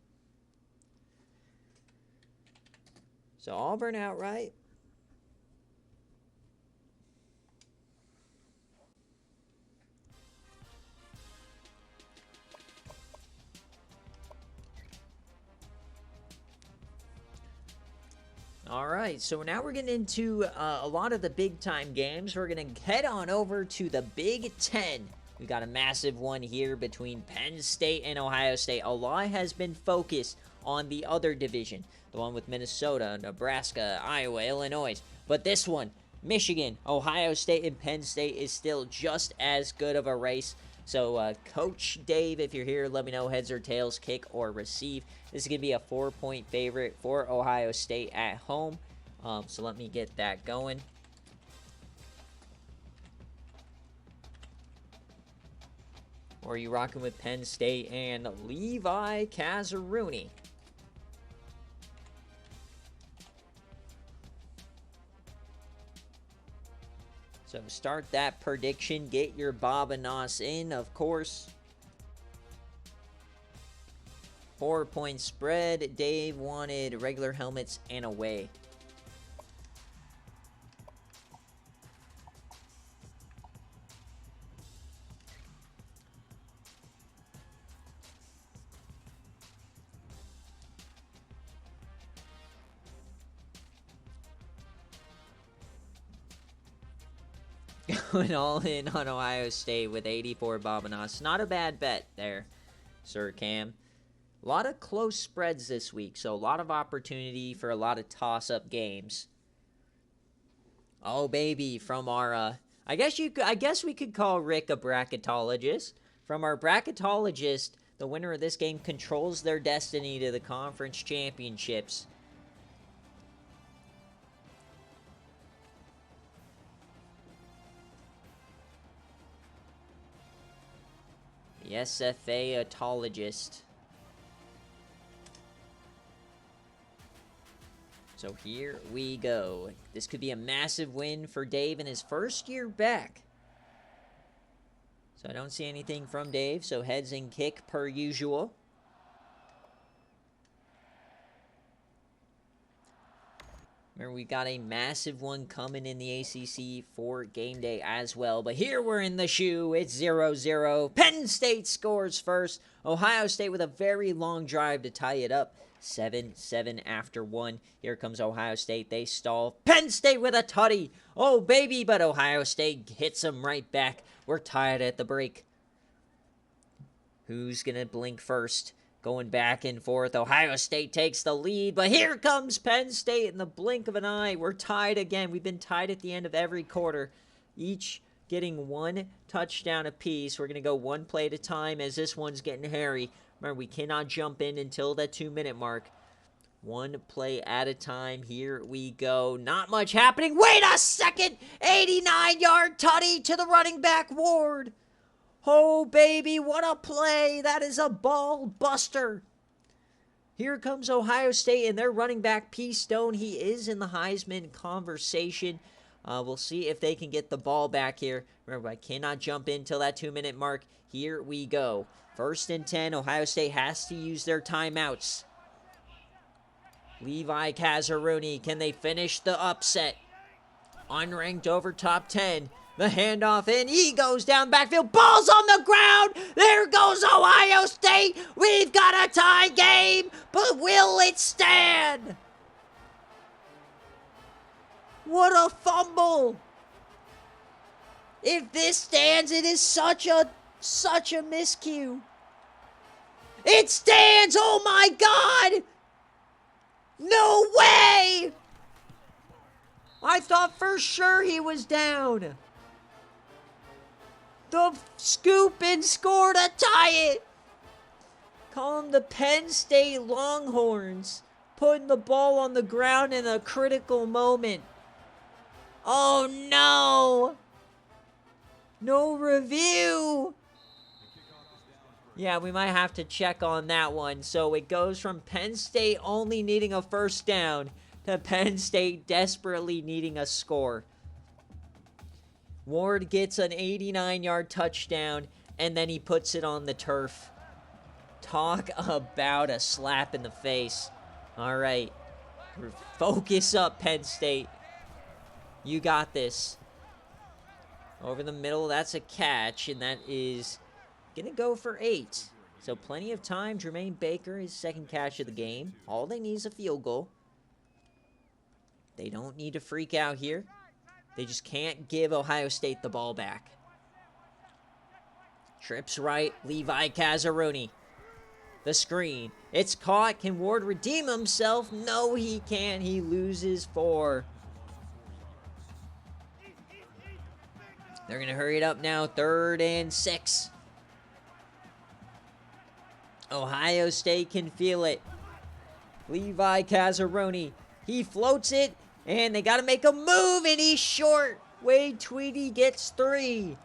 So Auburn outright. All right, so now we're getting into a lot of the big-time games. We're going to head on over to the Big Ten. We got a massive one here between Penn State and Ohio State. A lot has been focused on the other division, the one with Minnesota, Nebraska, Iowa, Illinois. But this one, Michigan, Ohio State, and Penn State is still just as good of a race. So, Coach Dave, if you're here, let me know heads or tails, kick or receive. This is going to be a 4-point favorite for Ohio State at home. So let me get that going. Or are you rocking with Penn State and Levi Kazaruni? So start that prediction. Get your Bobanos in, of course. 4-point spread. Dave wanted regular helmets and away. Going all in on Ohio State with 84 Bobanos. Not a bad bet there, Sir Cam. A lot of close spreads this week, so a lot of opportunity for a lot of toss-up games. Oh, baby, from our, I guess we could call Rick a bracketologist. From our bracketologist, the winner of this game controls their destiny to the conference championships. The SFA Atologist. So here we go. This could be a massive win for Dave in his first year back. So I don't see anything from Dave, so heads and kick per usual. Remember, we got a massive one coming in the ACC for game day as well. But here we're in the shoe. It's 0-0. Penn State scores first. Ohio State with a very long drive to tie it up. 7-7 after 1. Here comes Ohio State. They stall. Penn State with a tutty. Oh, baby, but Ohio State hits them right back. We're tied at the break. Who's going to blink first? Going back and forth. Ohio State takes the lead, but here comes Penn State in the blink of an eye. We're tied again. We've been tied at the end of every quarter, each getting 1 touchdown apiece. We're going to go 1 play at a time as this one's getting hairy. Remember, we cannot jump in until that 2-minute mark. 1 play at a time. Here we go. Not much happening. Wait a second! 89-yard tutty to the running back, Ward. Oh, baby, what a play. That is a ball buster. Here comes Ohio State and their running back, P. Stone. He is in the Heisman conversation. We'll see if they can get the ball back here. Remember, I cannot jump in till that 2-minute mark. Here we go. 1st and 10. Ohio State has to use their timeouts. Levi Kazaruni, can they finish the upset? Unranked over top 10. The handoff in. He goes down backfield. Ball's on the ground. There goes Ohio State. We've got a tie game, but will it stand? What a fumble. If this stands, it is such a miscue. It stands! Oh my god! No way! I thought for sure he was down. The scoop and score to tie it. Call them the Penn State Longhorns, putting the ball on the ground in a critical moment. Oh no! No review! Yeah, we might have to check on that one. So it goes from Penn State only needing a first down to Penn State desperately needing a score. Ward gets an 89-yard touchdown, and then he puts it on the turf. Talk about a slap in the face. All right. Focus up, Penn State. You got this. Over the middle, that's a catch, and that is going to go for 8. So plenty of time. Jermaine Baker, his second catch of the game. All they need is a field goal. They don't need to freak out here. They just can't give Ohio State the ball back. Trips right, Levi Cazzaroni. The screen. It's caught. Can Ward redeem himself? No, he can't. He loses 4. They're going to hurry it up now. 3rd and 6. Ohio State can feel it. Levi Cazzaroni. He floats it. And they got to make a move. And he's short. Wade Tweedy gets 3.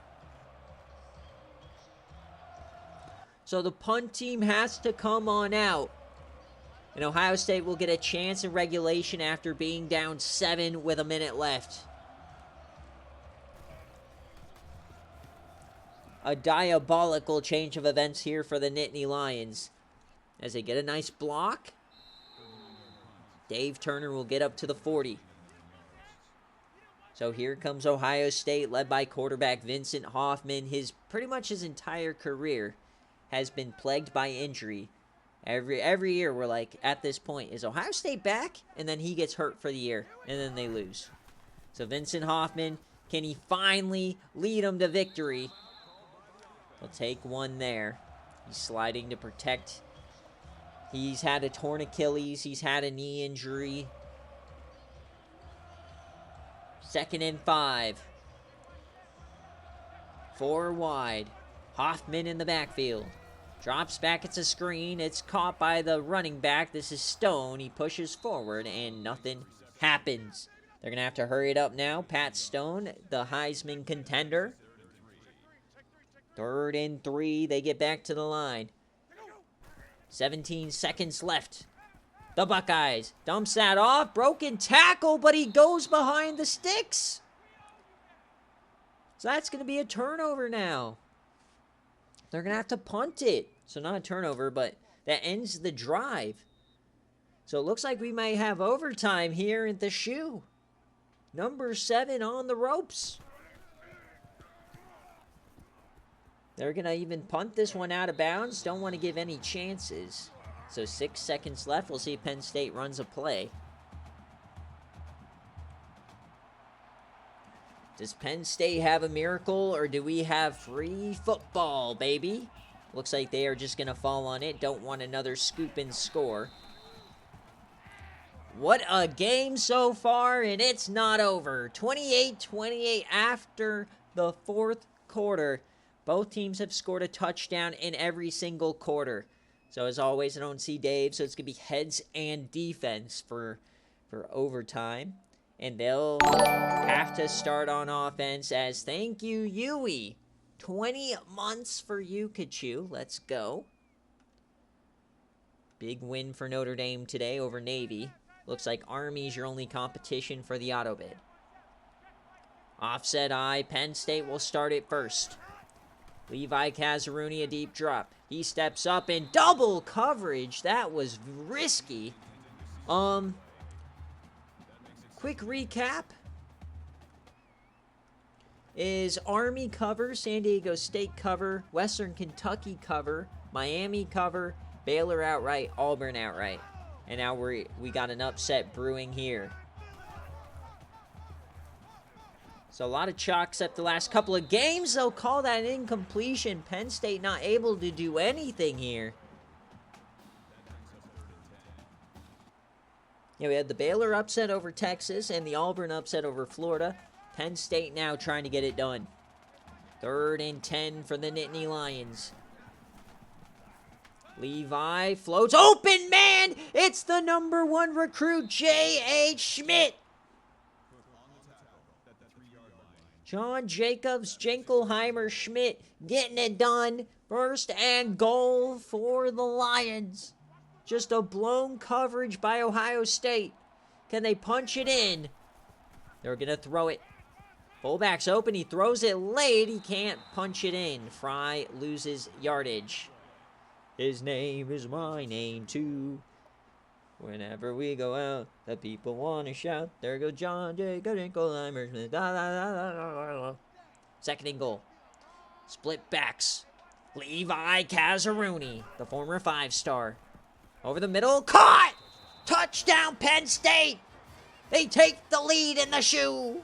So the punt team has to come on out. And Ohio State will get a chance in regulation after being down 7 with a minute left. A diabolical change of events here for the Nittany Lions. As they get a nice block. Dave Turner will get up to the 40. So here comes Ohio State, led by quarterback Vincent Hoffman. Pretty much his entire career has been plagued by injury. Every year we're like, at this point, is Ohio State back? And then he gets hurt for the year, and then they lose. So Vincent Hoffman, can he finally lead them to victory? We'll take one there. He's sliding to protect. He's had a torn Achilles. He's had a knee injury. 2nd and 5. 4 wide. Hoffman in the backfield. Drops back, it's a screen. It's caught by the running back. This is Stone. He pushes forward, and nothing happens. They're going to have to hurry it up now. Pat Stone, the Heisman contender. 3rd and 3. They get back to the line. 17 seconds left. The Buckeyes dumps that off. Broken tackle, but he goes behind the sticks. So that's going to be a turnover now. They're going to have to punt it. So not a turnover, but that ends the drive. So it looks like we might have overtime here at the shoe. Number 7 on the ropes. They're going to even punt this one out of bounds. Don't want to give any chances. So 6 seconds left. We'll see if Penn State runs a play. Does Penn State have a miracle, or do we have free football, baby? Looks like they are just going to fall on it. Don't want another scoop and score. What a game so far, and it's not over. 28-28 after the 4th quarter. Both teams have scored a touchdown in every single quarter. So as always, I don't see Dave, so it's going to be heads and defense for overtime. And they'll have to start on offense as thank you, Yui. 20 months for you, Kachu. Let's go. Big win for Notre Dame today over Navy. Looks like Army's your only competition for the auto bid. Offset I. Penn State will start it first. Levi Cazzaroni, a deep drop. He steps up in double coverage. That was risky. Quick recap. Is Army cover, San Diego State cover, Western Kentucky cover, Miami cover, Baylor outright, Auburn outright. And now we got an upset brewing here. So a lot of chalk except the last couple of games. They'll call that an incompletion. Penn State not able to do anything here. Yeah, we had the Baylor upset over Texas and the Auburn upset over Florida. Penn State now trying to get it done. 3rd and 10 for the Nittany Lions. Levi floats. Open man! It's the #1 recruit, J.H. Schmidt. John Jacobs, Jinkelheimer, Schmidt getting it done. 1st and goal for the Lions. Just a blown coverage by Ohio State. Can they punch it in? They're going to throw it. Fullback's open. He throws it late. He can't punch it in. Fry loses yardage. His name is my name, too. Whenever we go out, the people want to shout. There goes John Jacob Jinkelheimer. 2nd and goal. Split backs. Levi Kazzaruni, the former 5-star. Over the middle. Caught! Touchdown, Penn State! They take the lead in the shoe.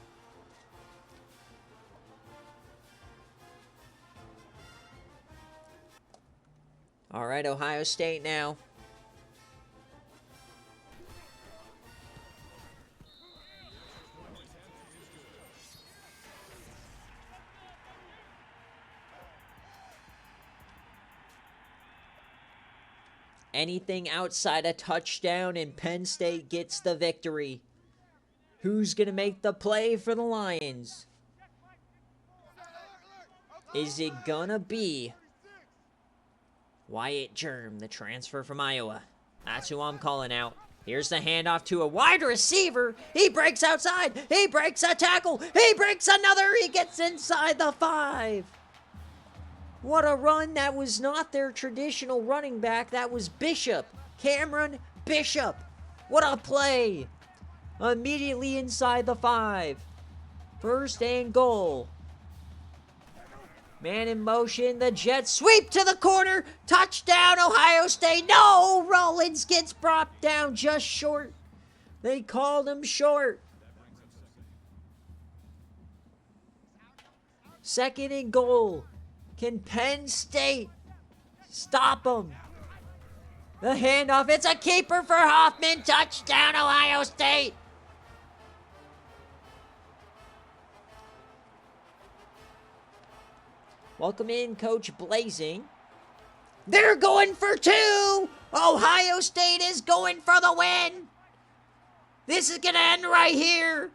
All right, Ohio State now. Anything outside a touchdown and Penn State gets the victory. Who's going to make the play for the Lions? Is it going to be Wyatt Germ, the transfer from Iowa? That's who I'm calling out. Here's the handoff to a wide receiver. He breaks outside. He breaks a tackle. He breaks another. He gets inside the 5. What a run. That was not their traditional running back. That was Bishop. Cameron Bishop. What a play. Immediately inside the 5. 1st and goal. Man in motion. The Jets sweep to the corner. Touchdown, Ohio State. No! Rollins gets brought down just short. They called him short. 2nd and goal. Can Penn State stop him? The handoff. It's a keeper for Hoffman. Touchdown, Ohio State. Welcome in, Coach Blazing. They're going for 2. Ohio State is going for the win. This is going to end right here.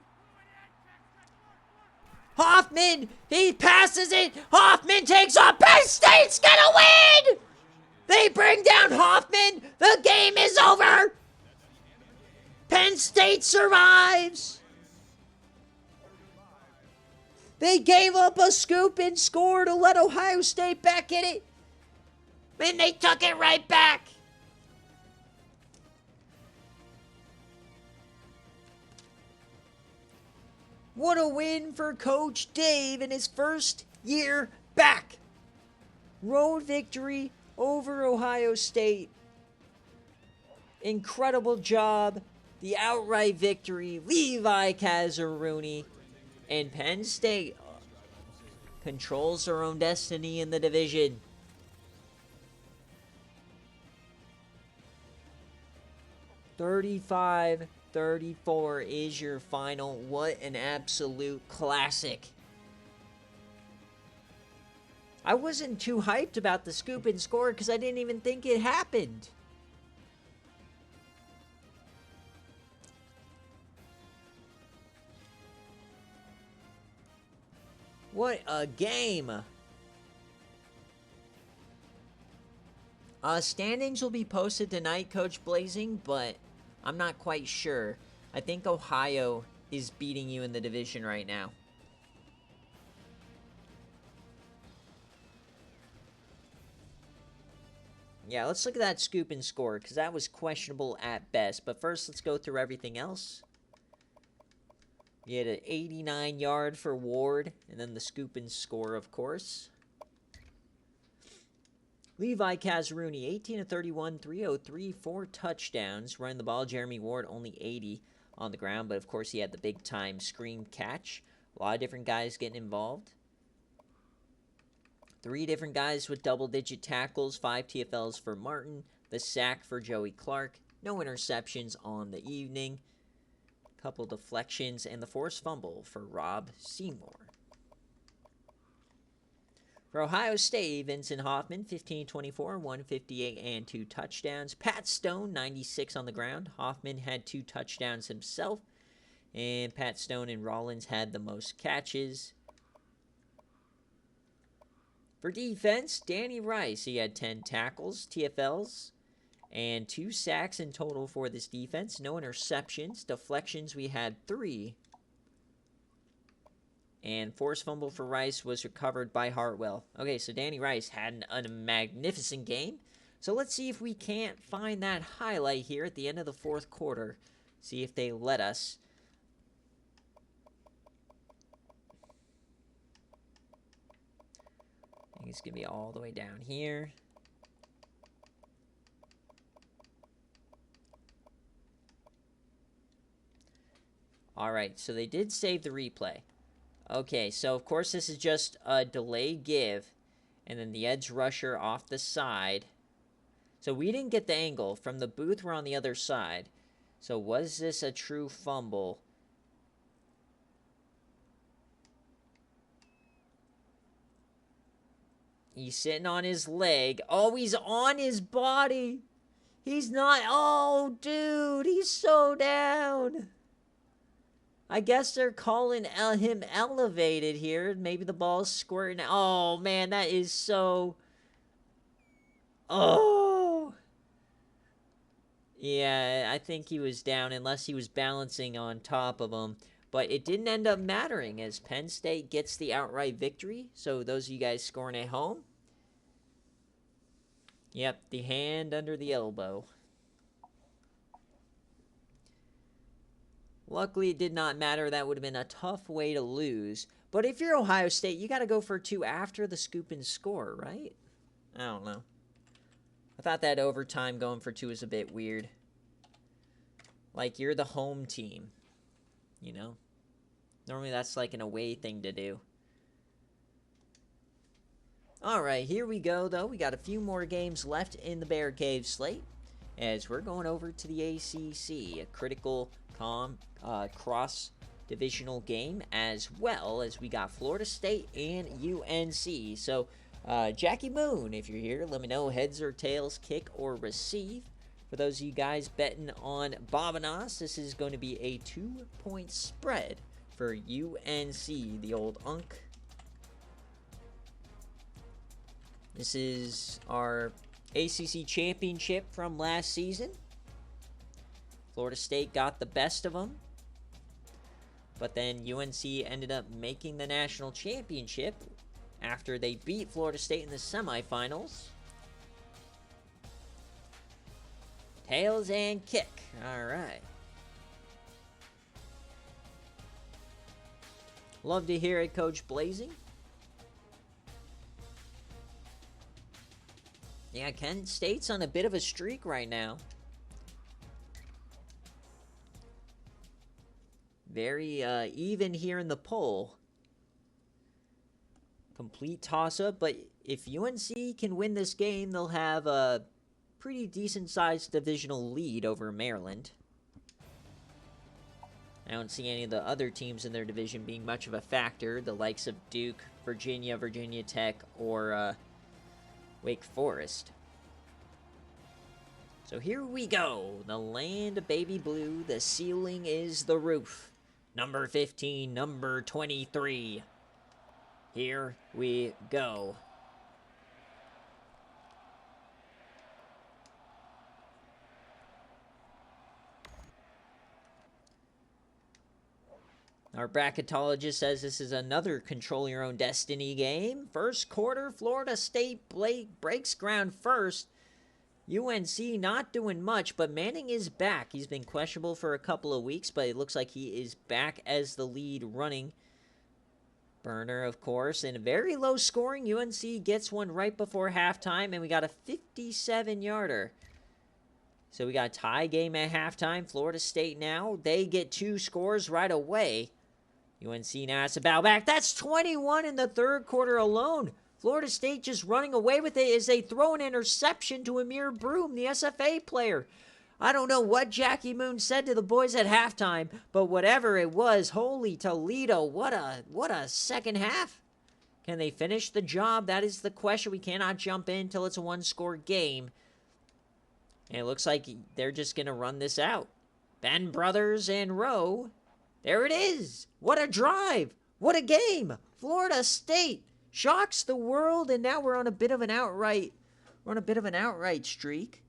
Hoffman, he passes it. Hoffman takes off. Penn State's going to win. They bring down Hoffman. The game is over. Penn State survives. They gave up a scoop and score to let Ohio State back in it. And they took it right back. What a win for Coach Dave in his first year back. Road victory over Ohio State. Incredible job. The outright victory. Levi Kazzaruni. And Penn State controls their own destiny in the division. $35-34 is your final. What an absolute classic. I wasn't too hyped about the scoop and score because I didn't even think it happened. What a game. Standings will be posted tonight, Coach Blazing, but I'm not quite sure. I think Ohio is beating you in the division right now. Yeah, let's look at that scoop and score, because that was questionable at best. But first, let's go through everything else. You had an 89-yard for Ward, and then the scoop and score, of course. Levi Kazzaruni, 18 of 31, 303, 4 touchdowns. Running the ball, Jeremy Ward, only 80 on the ground, but of course he had the big-time screen catch A lot of different guys getting involved. 3 different guys with double-digit tackles, 5 TFLs for Martin, the sack for Joey Clark, no interceptions on the evening, couple deflections, and the forced fumble for Rob Seymour. For Ohio State, Vincent Hoffman, 15-24, 158, and 2 touchdowns. Pat Stone, 96 on the ground. Hoffman had 2 touchdowns himself, and Pat Stone and Rollins had the most catches. For defense, Danny Rice, he had 10 tackles, TFLs, and 2 sacks in total for this defense. No interceptions. Deflections, we had 3. And forced fumble for Rice was recovered by Hartwell. Okay, so Danny Rice had a magnificent game. So let's see if we can't find that highlight here at the end of the 4th quarter. See if they let us. I think it's going to be all the way down here. All right, so they did save the replay. Okay, so of course this is just a delay give, and then the edge rusher off the side. So we didn't get the angle. From the booth, we're on the other side. So was this a true fumble? He's sitting on his leg. Oh, he's on his body. He's not. Oh, dude, he's so down. I guess they're calling him elevated here. Maybe the ball's squirting. Oh, man, that is so... Oh! Yeah, I think he was down unless he was balancing on top of him. But it didn't end up mattering as Penn State gets the outright victory. So those of you guys scoring at home. Yep, the hand under the elbow. Luckily, it did not matter. That would have been a tough way to lose. But if you're Ohio State, you got to go for 2 after the scoop and score, right? I don't know. I thought that overtime going for 2 is a bit weird. Like, you're the home team, you know? Normally, that's like an away thing to do. All right, here we go, though. We got a few more games left in the BearCave slate as we're going over to the ACC, a critical cross-divisional game, as well as we got Florida State and UNC. So, Jackie Moon, if you're here, let me know heads or tails, kick or receive. For those of you guys betting on Bobinas, this is going to be a 2-point spread for UNC, the old Unk. This is our ACC championship from last season. Florida State got the best of them. But then UNC ended up making the national championship after they beat Florida State in the semifinals. Tails and kick. All right. Love to hear it, Coach Blazing. Yeah, Kent State's on a bit of a streak right now. Very even here in the poll. Complete toss-up, but if UNC can win this game, they'll have a pretty decent-sized divisional lead over Maryland. I don't see any of the other teams in their division being much of a factor, the likes of Duke, Virginia, Virginia Tech, or Wake Forest. So here we go. The land of baby blue. The ceiling is the roof. Number 15, number 23. Here we go. Our bracketologist says this is another control your own destiny game. First quarter, Florida State breaks ground first. UNC not doing much, but Manning is back. He's been questionable for a couple of weeks, but it looks like he is back as the lead running burner, of course. And very low scoring. UNC gets one right before halftime, and we got a 57-yarder. So we got a tie game at halftime. Florida State now, they get 2 scores right away. UNC now has to bow back. That's 21 in the third quarter alone. Florida State just running away with it as they throw an interception to Amir Broom, the SFA player. I don't know what Jackie Moon said to the boys at halftime, but whatever it was, holy Toledo, what a second half. Can they finish the job? That is the question. We cannot jump in until it's a one-score game. And it looks like they're just going to run this out. Ben Brothers and Rowe. There it is. What a drive. What a game. Florida State shocks the world, and now we're on a bit of an outright streak.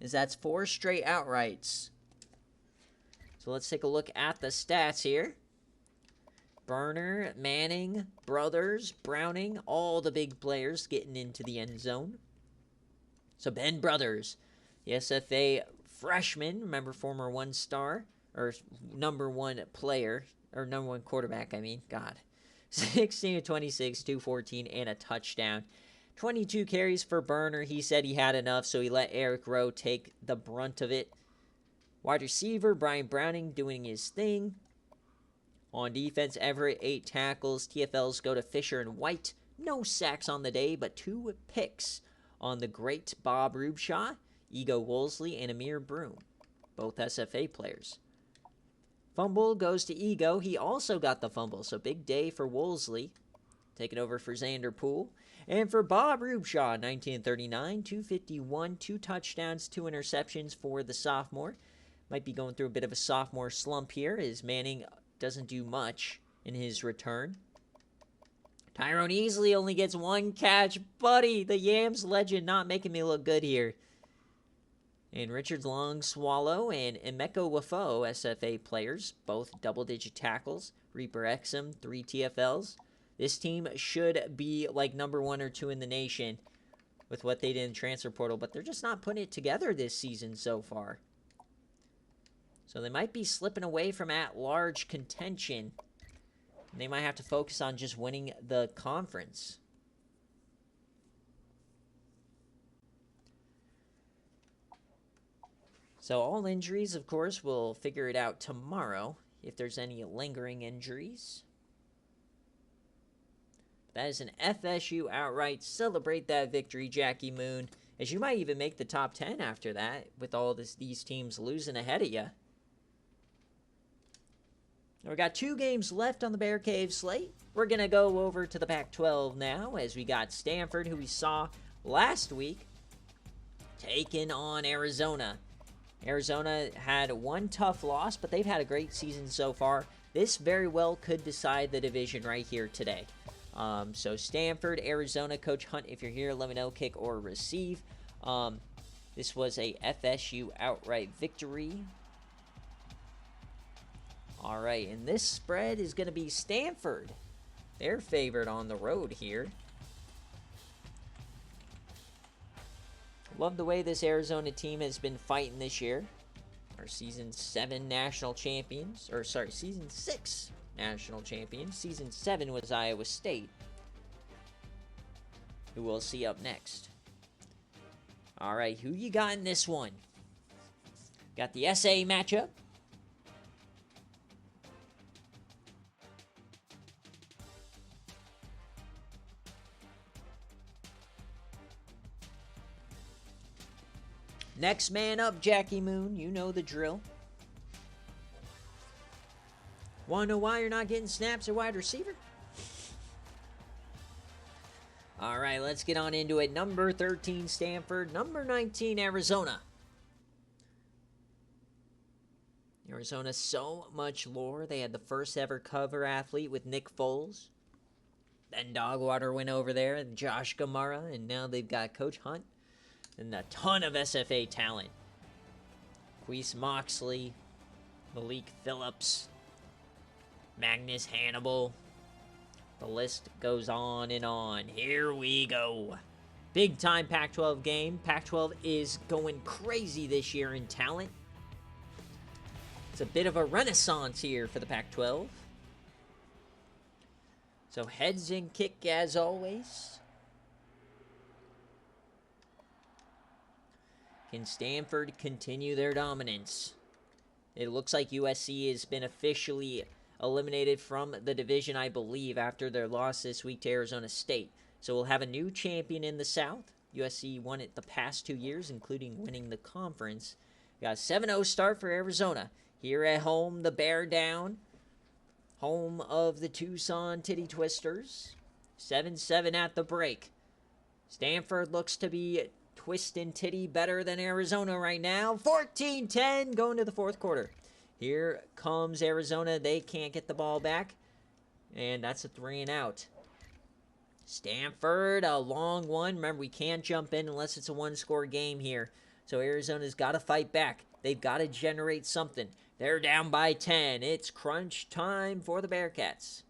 As that's 4 straight outrights. So let's take a look at the stats here. Burner, Manning, Brothers, Browning, all the big players getting into the end zone. So Ben Brothers, the SFA freshman, remember former one-star, or number one player, or number one quarterback, I mean, God. 16 of 26, 214, and a touchdown. 22 carries for Burner. He said he had enough, so he let Eric Rowe take the brunt of it. Wide receiver, Brian Browning doing his thing. On defense, Everett, 8 tackles. TFLs go to Fisher and White. No sacks on the day, but 2 picks on the great Bob Rubshaw, Ego Wolseley, and Amir Broom, both SFA players. Fumble goes to Ego. He also got the fumble, so big day for Wolseley. Taking over for Xander Poole. And for Bob Rubshaw, 1939, 251, 2 touchdowns, 2 interceptions for the sophomore. Might be going through a bit of a sophomore slump here, as Manning doesn't do much in his return. Tyrone Easley only gets 1 catch. Buddy, the Yams legend not making me look good here. And Richard Long Swallow and Emeka Wafo, SFA players, both double-digit tackles. Reaper Exum, 3 TFLs. This team should be like number 1 or 2 in the nation with what they did in transfer portal, but they're just not putting it together this season so far. So they might be slipping away from at-large contention. And they might have to focus on just winning the conference. So all injuries, of course, we'll figure it out tomorrow if there's any lingering injuries. That is an FSU outright. Celebrate that victory, Jackie Moon, as you might even make the top 10 after that with all these teams losing ahead of you. We got 2 games left on the BearCave slate. We're going to go over to the Pac-12 now, as we got Stanford, who we saw last week, taking on Arizona. Arizona had 1 tough loss, but they've had a great season so far. This very well could decide the division right here today. So Stanford, Arizona, Coach Hunt, if you're here, let me know, kick or receive. This was a FSU outright victory. All right, and this spread is going to be Stanford. They're favored on the road here. Love the way this Arizona team has been fighting this year. Our Season 7 national champions. Or, sorry, Season 6 national champions. Season 7 was Iowa State, who we'll see up next. All right, who you got in this one? Got the SA matchup. Next man up, Jackie Moon. You know the drill. Want to know why you're not getting snaps at wide receiver? All right, let's get on into it. Number 13, Stanford. Number 19, Arizona. Arizona, so much lore. They had the first ever cover athlete with Nick Foles. Then Dogwater went over there, and Josh Gamara, and now they've got Coach Hunt. And a ton of SFA talent. Queese Moxley, Malik Phillips, Magnus Hannibal. The list goes on and on. Here we go. Big time Pac-12 game. Pac-12 is going crazy this year in talent. It's a bit of a renaissance here for the Pac-12. So heads in kick as always. Can Stanford continue their dominance? It looks like USC has been officially eliminated from the division, I believe, after their loss this week to Arizona State. So we'll have a new champion in the South. USC won it the past 2 years, including winning the conference. We got a 7-0 start for Arizona. Here at home, the Bear Down, home of the Tucson Titty Twisters. 7-7 at the break. Stanford looks to be twisting titty better than Arizona right now. 14-10 going to the fourth quarter. Here comes Arizona. They can't get the ball back. And that's a 3-and-out. Stanford, a long one. Remember, we can't jump in unless it's a one-score game here. So Arizona's got to fight back. They've got to generate something. They're down by 10. It's crunch time for the Bearcats.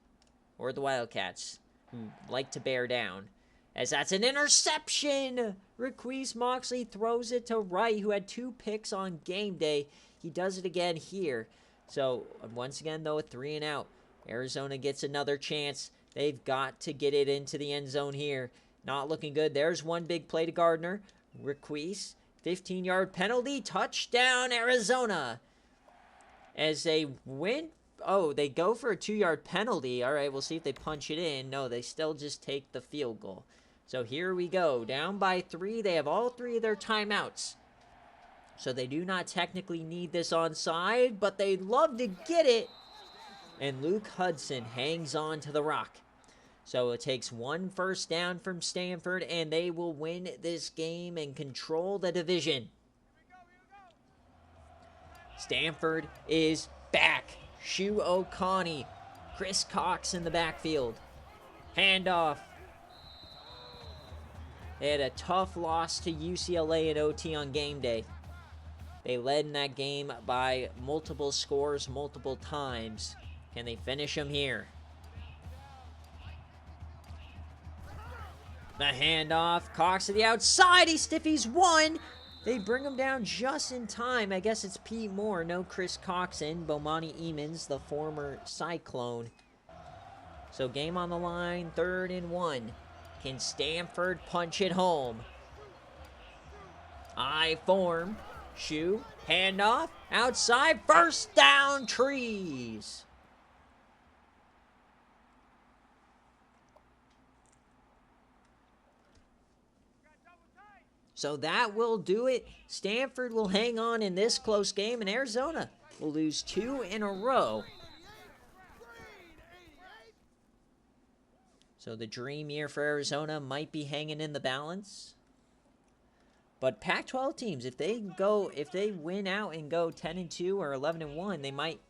Or the Wildcats, who like to bear down. As that's an interception! Requise Moxley throws it to Wright, who had 2 picks on game day. He does it again here. So, once again, though, a 3-and-out. Arizona gets another chance. They've got to get it into the end zone here. Not looking good. There's one big play to Gardner. Requise, 15-yard penalty. Touchdown, Arizona. As they win. Oh, they go for a 2-yard penalty. All right, we'll see if they punch it in. No, they still just take the field goal. So here we go. Down by 3. They have all 3 of their timeouts. So they do not technically need this onside, but they'd love to get it. And Luke Hudson hangs on to the rock. So it takes 1 first down from Stanford, and they will win this game and control the division. Stanford is back. Shu Oconee, Chris Cox in the backfield. Handoff. They had a tough loss to UCLA at OT on game day. They led in that game by multiple scores, multiple times. Can they finish them here? The handoff. Cox to the outside. He stiffies 1. They bring him down just in time. I guess it's Pete Moore. No Chris Coxon. Bomani Emons, the former Cyclone. So game on the line. 3rd and 1. Can Stanford punch it home? I form. Shu. Handoff. Outside. First down, Trees. So that will do it. Stanford will hang on in this close game, and Arizona will lose 2 in a row. So the dream year for Arizona might be hanging in the balance. But Pac-12 teams, if they win out and go 10-2 or 11-1, they might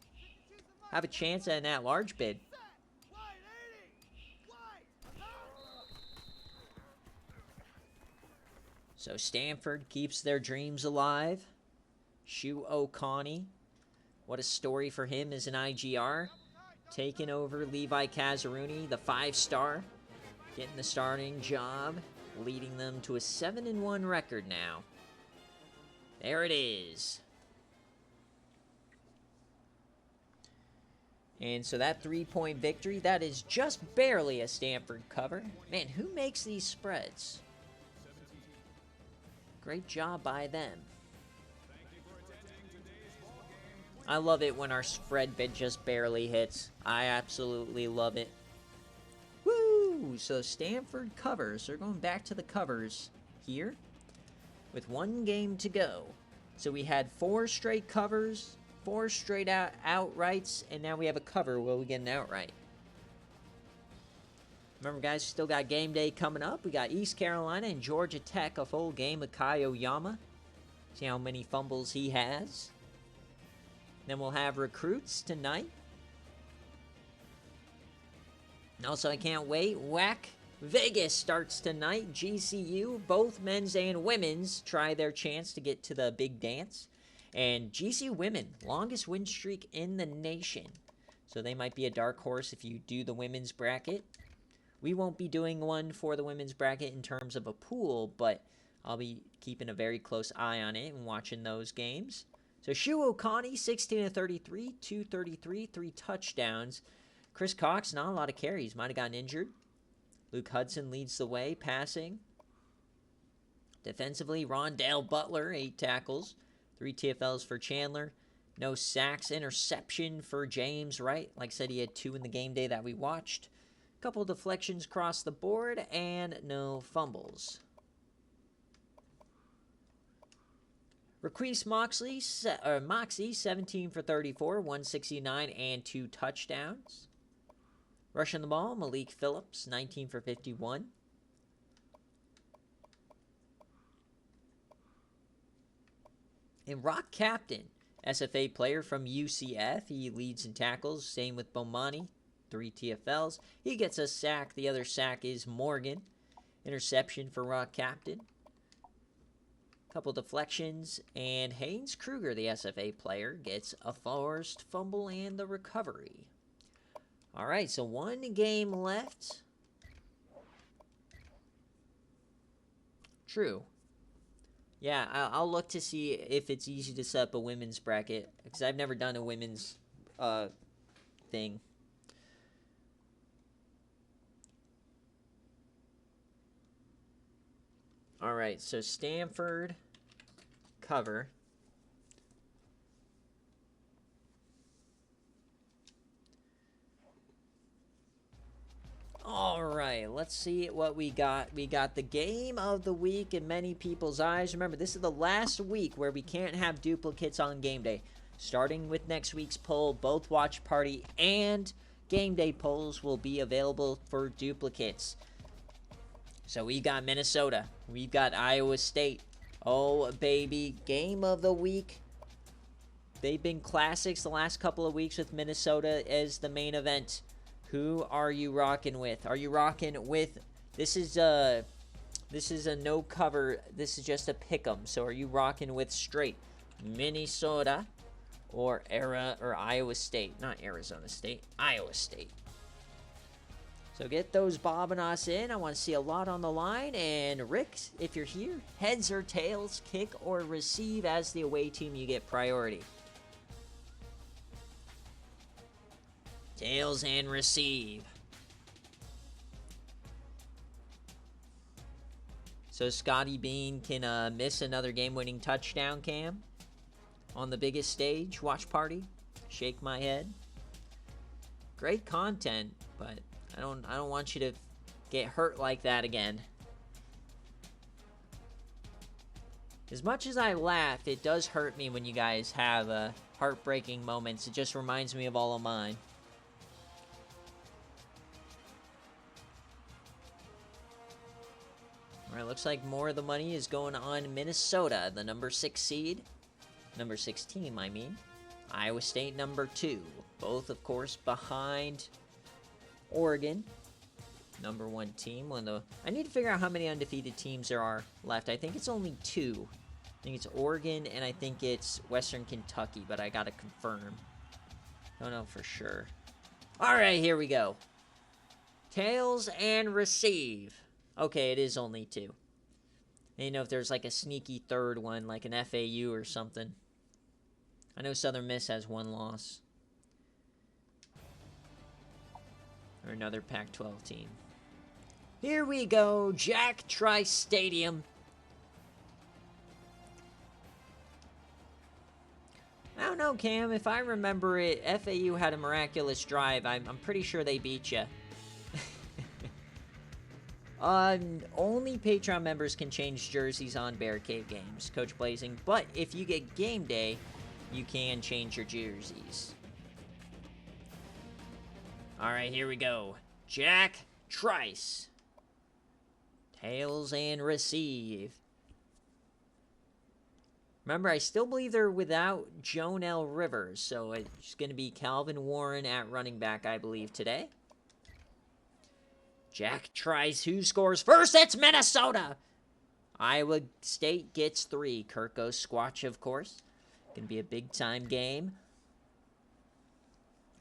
have a chance at an at-large bid. So Stanford keeps their dreams alive. Shu Oconee, what a story for him as an IGR. Taking over Levi Kazaruni, the 5-star, getting the starting job, leading them to a 7-1 record now. There it is. And so that 3-point victory, that is just barely a Stanford cover. Man, who makes these spreads? Great job by them. I love it when our spread bid just barely hits. I absolutely love it. Woo! So Stanford covers. They're going back to the covers here with 1 game to go. So we had 4 straight covers, 4 straight outrights, and now we have a cover. Will we get an outright? Remember, guys, we still got game day coming up. We got East Carolina and Georgia Tech, a full game of Kai Oyama. See how many fumbles he has. Then we'll have recruits tonight. And also, I can't wait. WAC Vegas starts tonight. GCU, both men's and women's, try their chance to get to the big dance. And GCU women, longest win streak in the nation. So they might be a dark horse if you do the women's bracket. We won't be doing one for the women's bracket in terms of a pool, but I'll be keeping a very close eye on it and watching those games. So Shu Oconee, 16 of 33, 233, 3 touchdowns. Chris Cox, not a lot of carries, might have gotten injured. Luke Hudson leads the way, passing. Defensively, Rondale Butler, 8 tackles, 3 TFLs for Chandler. No sacks, interception for James Wright. Like I said, he had 2 in the game day that we watched. Couple deflections across the board, and no fumbles. Requise Moxie, 17 for 34, 169, and 2 touchdowns. Rushing the ball, Malik Phillips, 19 for 51. And Rock Captain, SFA player from UCF. He leads in tackles. Same with Bomani, 3 TFLs. He gets a sack. The other sack is Morgan. Interception for Rock Captain. Couple deflections. And Haynes Kruger, the SFA player, gets a forced fumble and the recovery. All right, so 1 game left. True. Yeah, I'll look to see if it's easy to set up a women's bracket, because I've never done a women's thing. All right, so Stanford cover. All right, let's see what we got. We got the game of the week in many people's eyes. Remember, this is the last week where we can't have duplicates on game day. Starting with next week's poll, both watch party and game day polls will be available for duplicates. So we got Minnesota. We've got Iowa State. Oh, baby, game of the week. They've been classics the last couple of weeks with Minnesota as the main event. Who are you rocking with? Are you rocking with... This is a no cover. This is just a pick'em. So are you rocking with straight Minnesota or Iowa State? Not Arizona State. Iowa State. So get those bobbing us in. I want to see a lot on the line. And Rick, if you're here, heads or tails, kick or receive. As the away team, you get priority. Tails and receive. So Scotty Bean can miss another game-winning touchdown, Cam. On the biggest stage, watch party. Shake my head. Great content, but I don't want you to get hurt like that again. As much as I laugh, it does hurt me when you guys have heartbreaking moments. It just reminds me of all of mine. All right, looks like more of the money is going on Minnesota, the number 6 seed. Number 6 team, I mean. Iowa State, number 2. Both, of course, behind Oregon. Number 1 team. I need to figure out how many undefeated teams there are left. I think it's only 2. I think it's Oregon, and I think it's Western Kentucky, but I gotta confirm. Don't know for sure. All right, here we go. Tails and receive. Okay, it is only 2. I didn't know if there's like a sneaky third one, like an FAU or something. I know Southern Miss has 1 loss. Or another Pac-12 team. Here we go, Jack Trice Stadium. I don't know, Cam. If I remember it, FAU had a miraculous drive. I'm pretty sure they beat you. Only Patreon members can change jerseys on BearCave games, Coach Blazing. But if you get game day, you can change your jerseys. All right, here we go. Jack Trice. Tails and receive. Remember, I still believe they're without Jonell Rivers, so it's going to be Calvin Warren at running back, I believe, today. Jack Trice. Who scores first? It's Minnesota. Iowa State gets 3. Kirk goes Squatch, of course. Going to be a big-time game.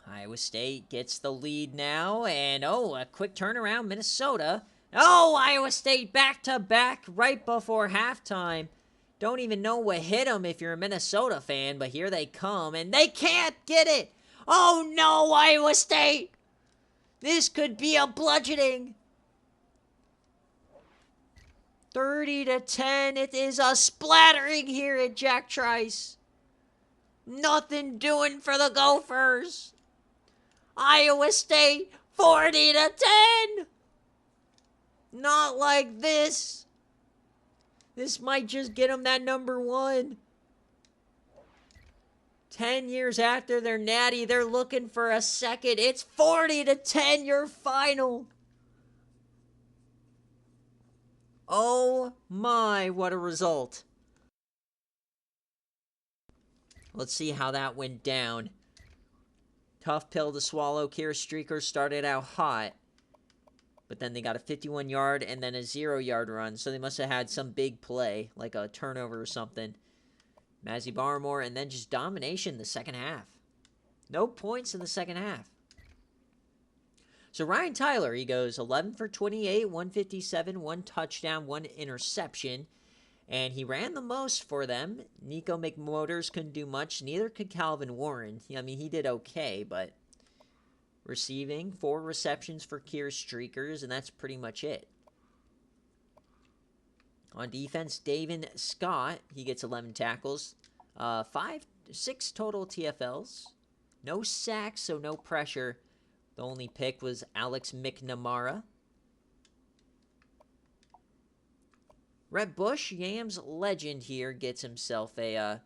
Iowa State gets the lead now. And, a quick turnaround. Minnesota. Oh, Iowa State back-to-back right before halftime. Don't even know what hit them if you're a Minnesota fan, but here they come. And they can't get it. Oh, no, Iowa State. This could be a bludgeoning. 30-10. It is a splattering here at Jack Trice. Nothing doing for the Gophers. Iowa State 40-10. Not like this. This might just get them that number 1. 10 years after their natty, they're looking for a second. It's 40-10, your final. Oh my, what a result. Let's see how that went down. Tough pill to swallow. Kira Streaker started out hot, but then they got a 51-yard and then a 0-yard run, so they must have had some big play, like a turnover or something. Mazzy Barmore, and then just domination the second half. No points in the second half. So Ryan Tyler, he goes 11 for 28, 157, 1 touchdown, 1 interception. And he ran the most for them. Nico McMotors couldn't do much. Neither could Calvin Warren. I mean, he did okay, but receiving 4 receptions for Kier Streakers, and that's pretty much it. On defense, Davin Scott, he gets 11 tackles, 6 total TFLs. No sacks, so no pressure. The only pick was Alex McNamara. Rhett Bush, Yams legend here, gets himself a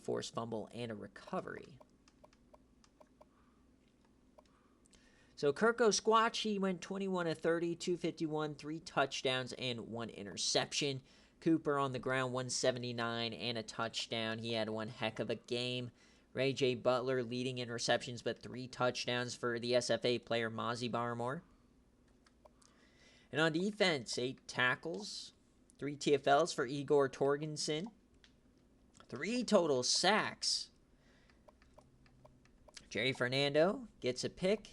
forced fumble and a recovery. So Kirko Squatch, he went 21 of 30, 251, 3 touchdowns, and 1 interception. Cooper on the ground, 179 and a touchdown. He had one heck of a game. Ray J. Butler leading in receptions, but 3 touchdowns for the SFA player Mazzy Barmore. And on defense, 8 tackles, 3 TFLs for Igor Torgensen, 3 total sacks. Jerry Fernando gets a pick.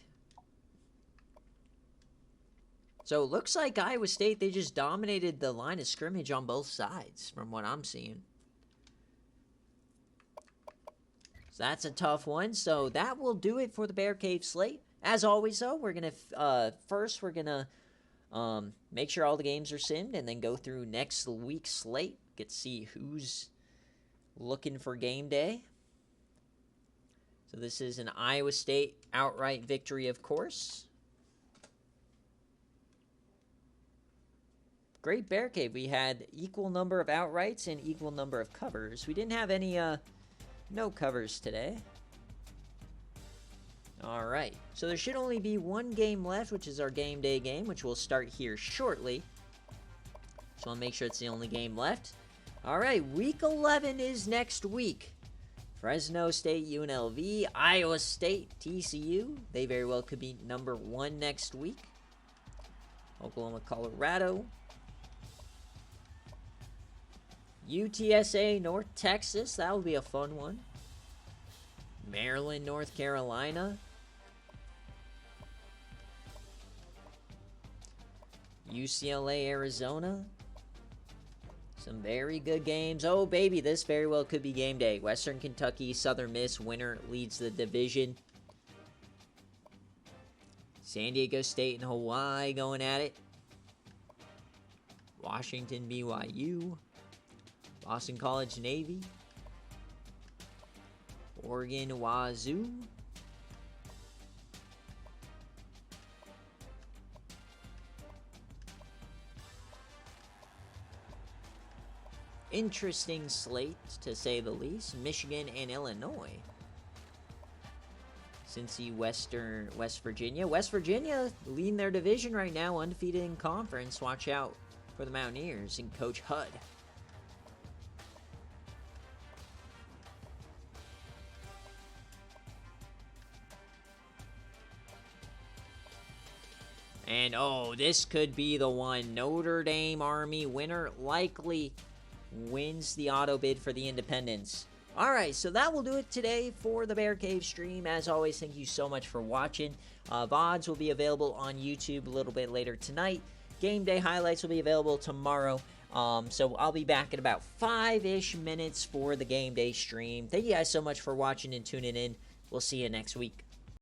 So it looks like Iowa State, they just dominated the line of scrimmage on both sides from what I'm seeing. So that's a tough one. So that will do it for the BearCave slate. As always, though, we're going to, first we're going to make sure all the games are simmed and then go through next week's slate. Get to see who's looking for game day. So this is an Iowa State outright victory, of course. Great BearCave. We had equal number of outrights and equal number of covers. We didn't have any no covers today. All right. So there should only be one game left, which is our game day game, which will start here shortly. So I'll make sure it's the only game left. All right. Week 11 is next week. Fresno State, UNLV, Iowa State, TCU. They very well could be number 1 next week. Oklahoma, Colorado. UTSA, North Texas. That will be a fun one. Maryland, North Carolina. UCLA, Arizona. Some very good games. Oh, baby, this very well could be game day. Western Kentucky, Southern Miss. Winner leads the division. San Diego State and Hawaii going at it. Washington, BYU. Boston College, Navy. Oregon, Wazoo. Interesting slate, to say the least. Michigan and Illinois. Cincy, West Virginia. West Virginia leading their division right now, undefeated in conference. Watch out for the Mountaineers and Coach Hud. And, oh, this could be the one. Notre Dame Army winner likely wins the auto bid for the Independents. All right, so that will do it today for the BearCave stream. As always, thank you so much for watching. VODs will be available on YouTube a little bit later tonight. Game day highlights will be available tomorrow. So I'll be back in about 5-ish minutes for the game day stream. Thank you guys so much for watching and tuning in. We'll see you next week.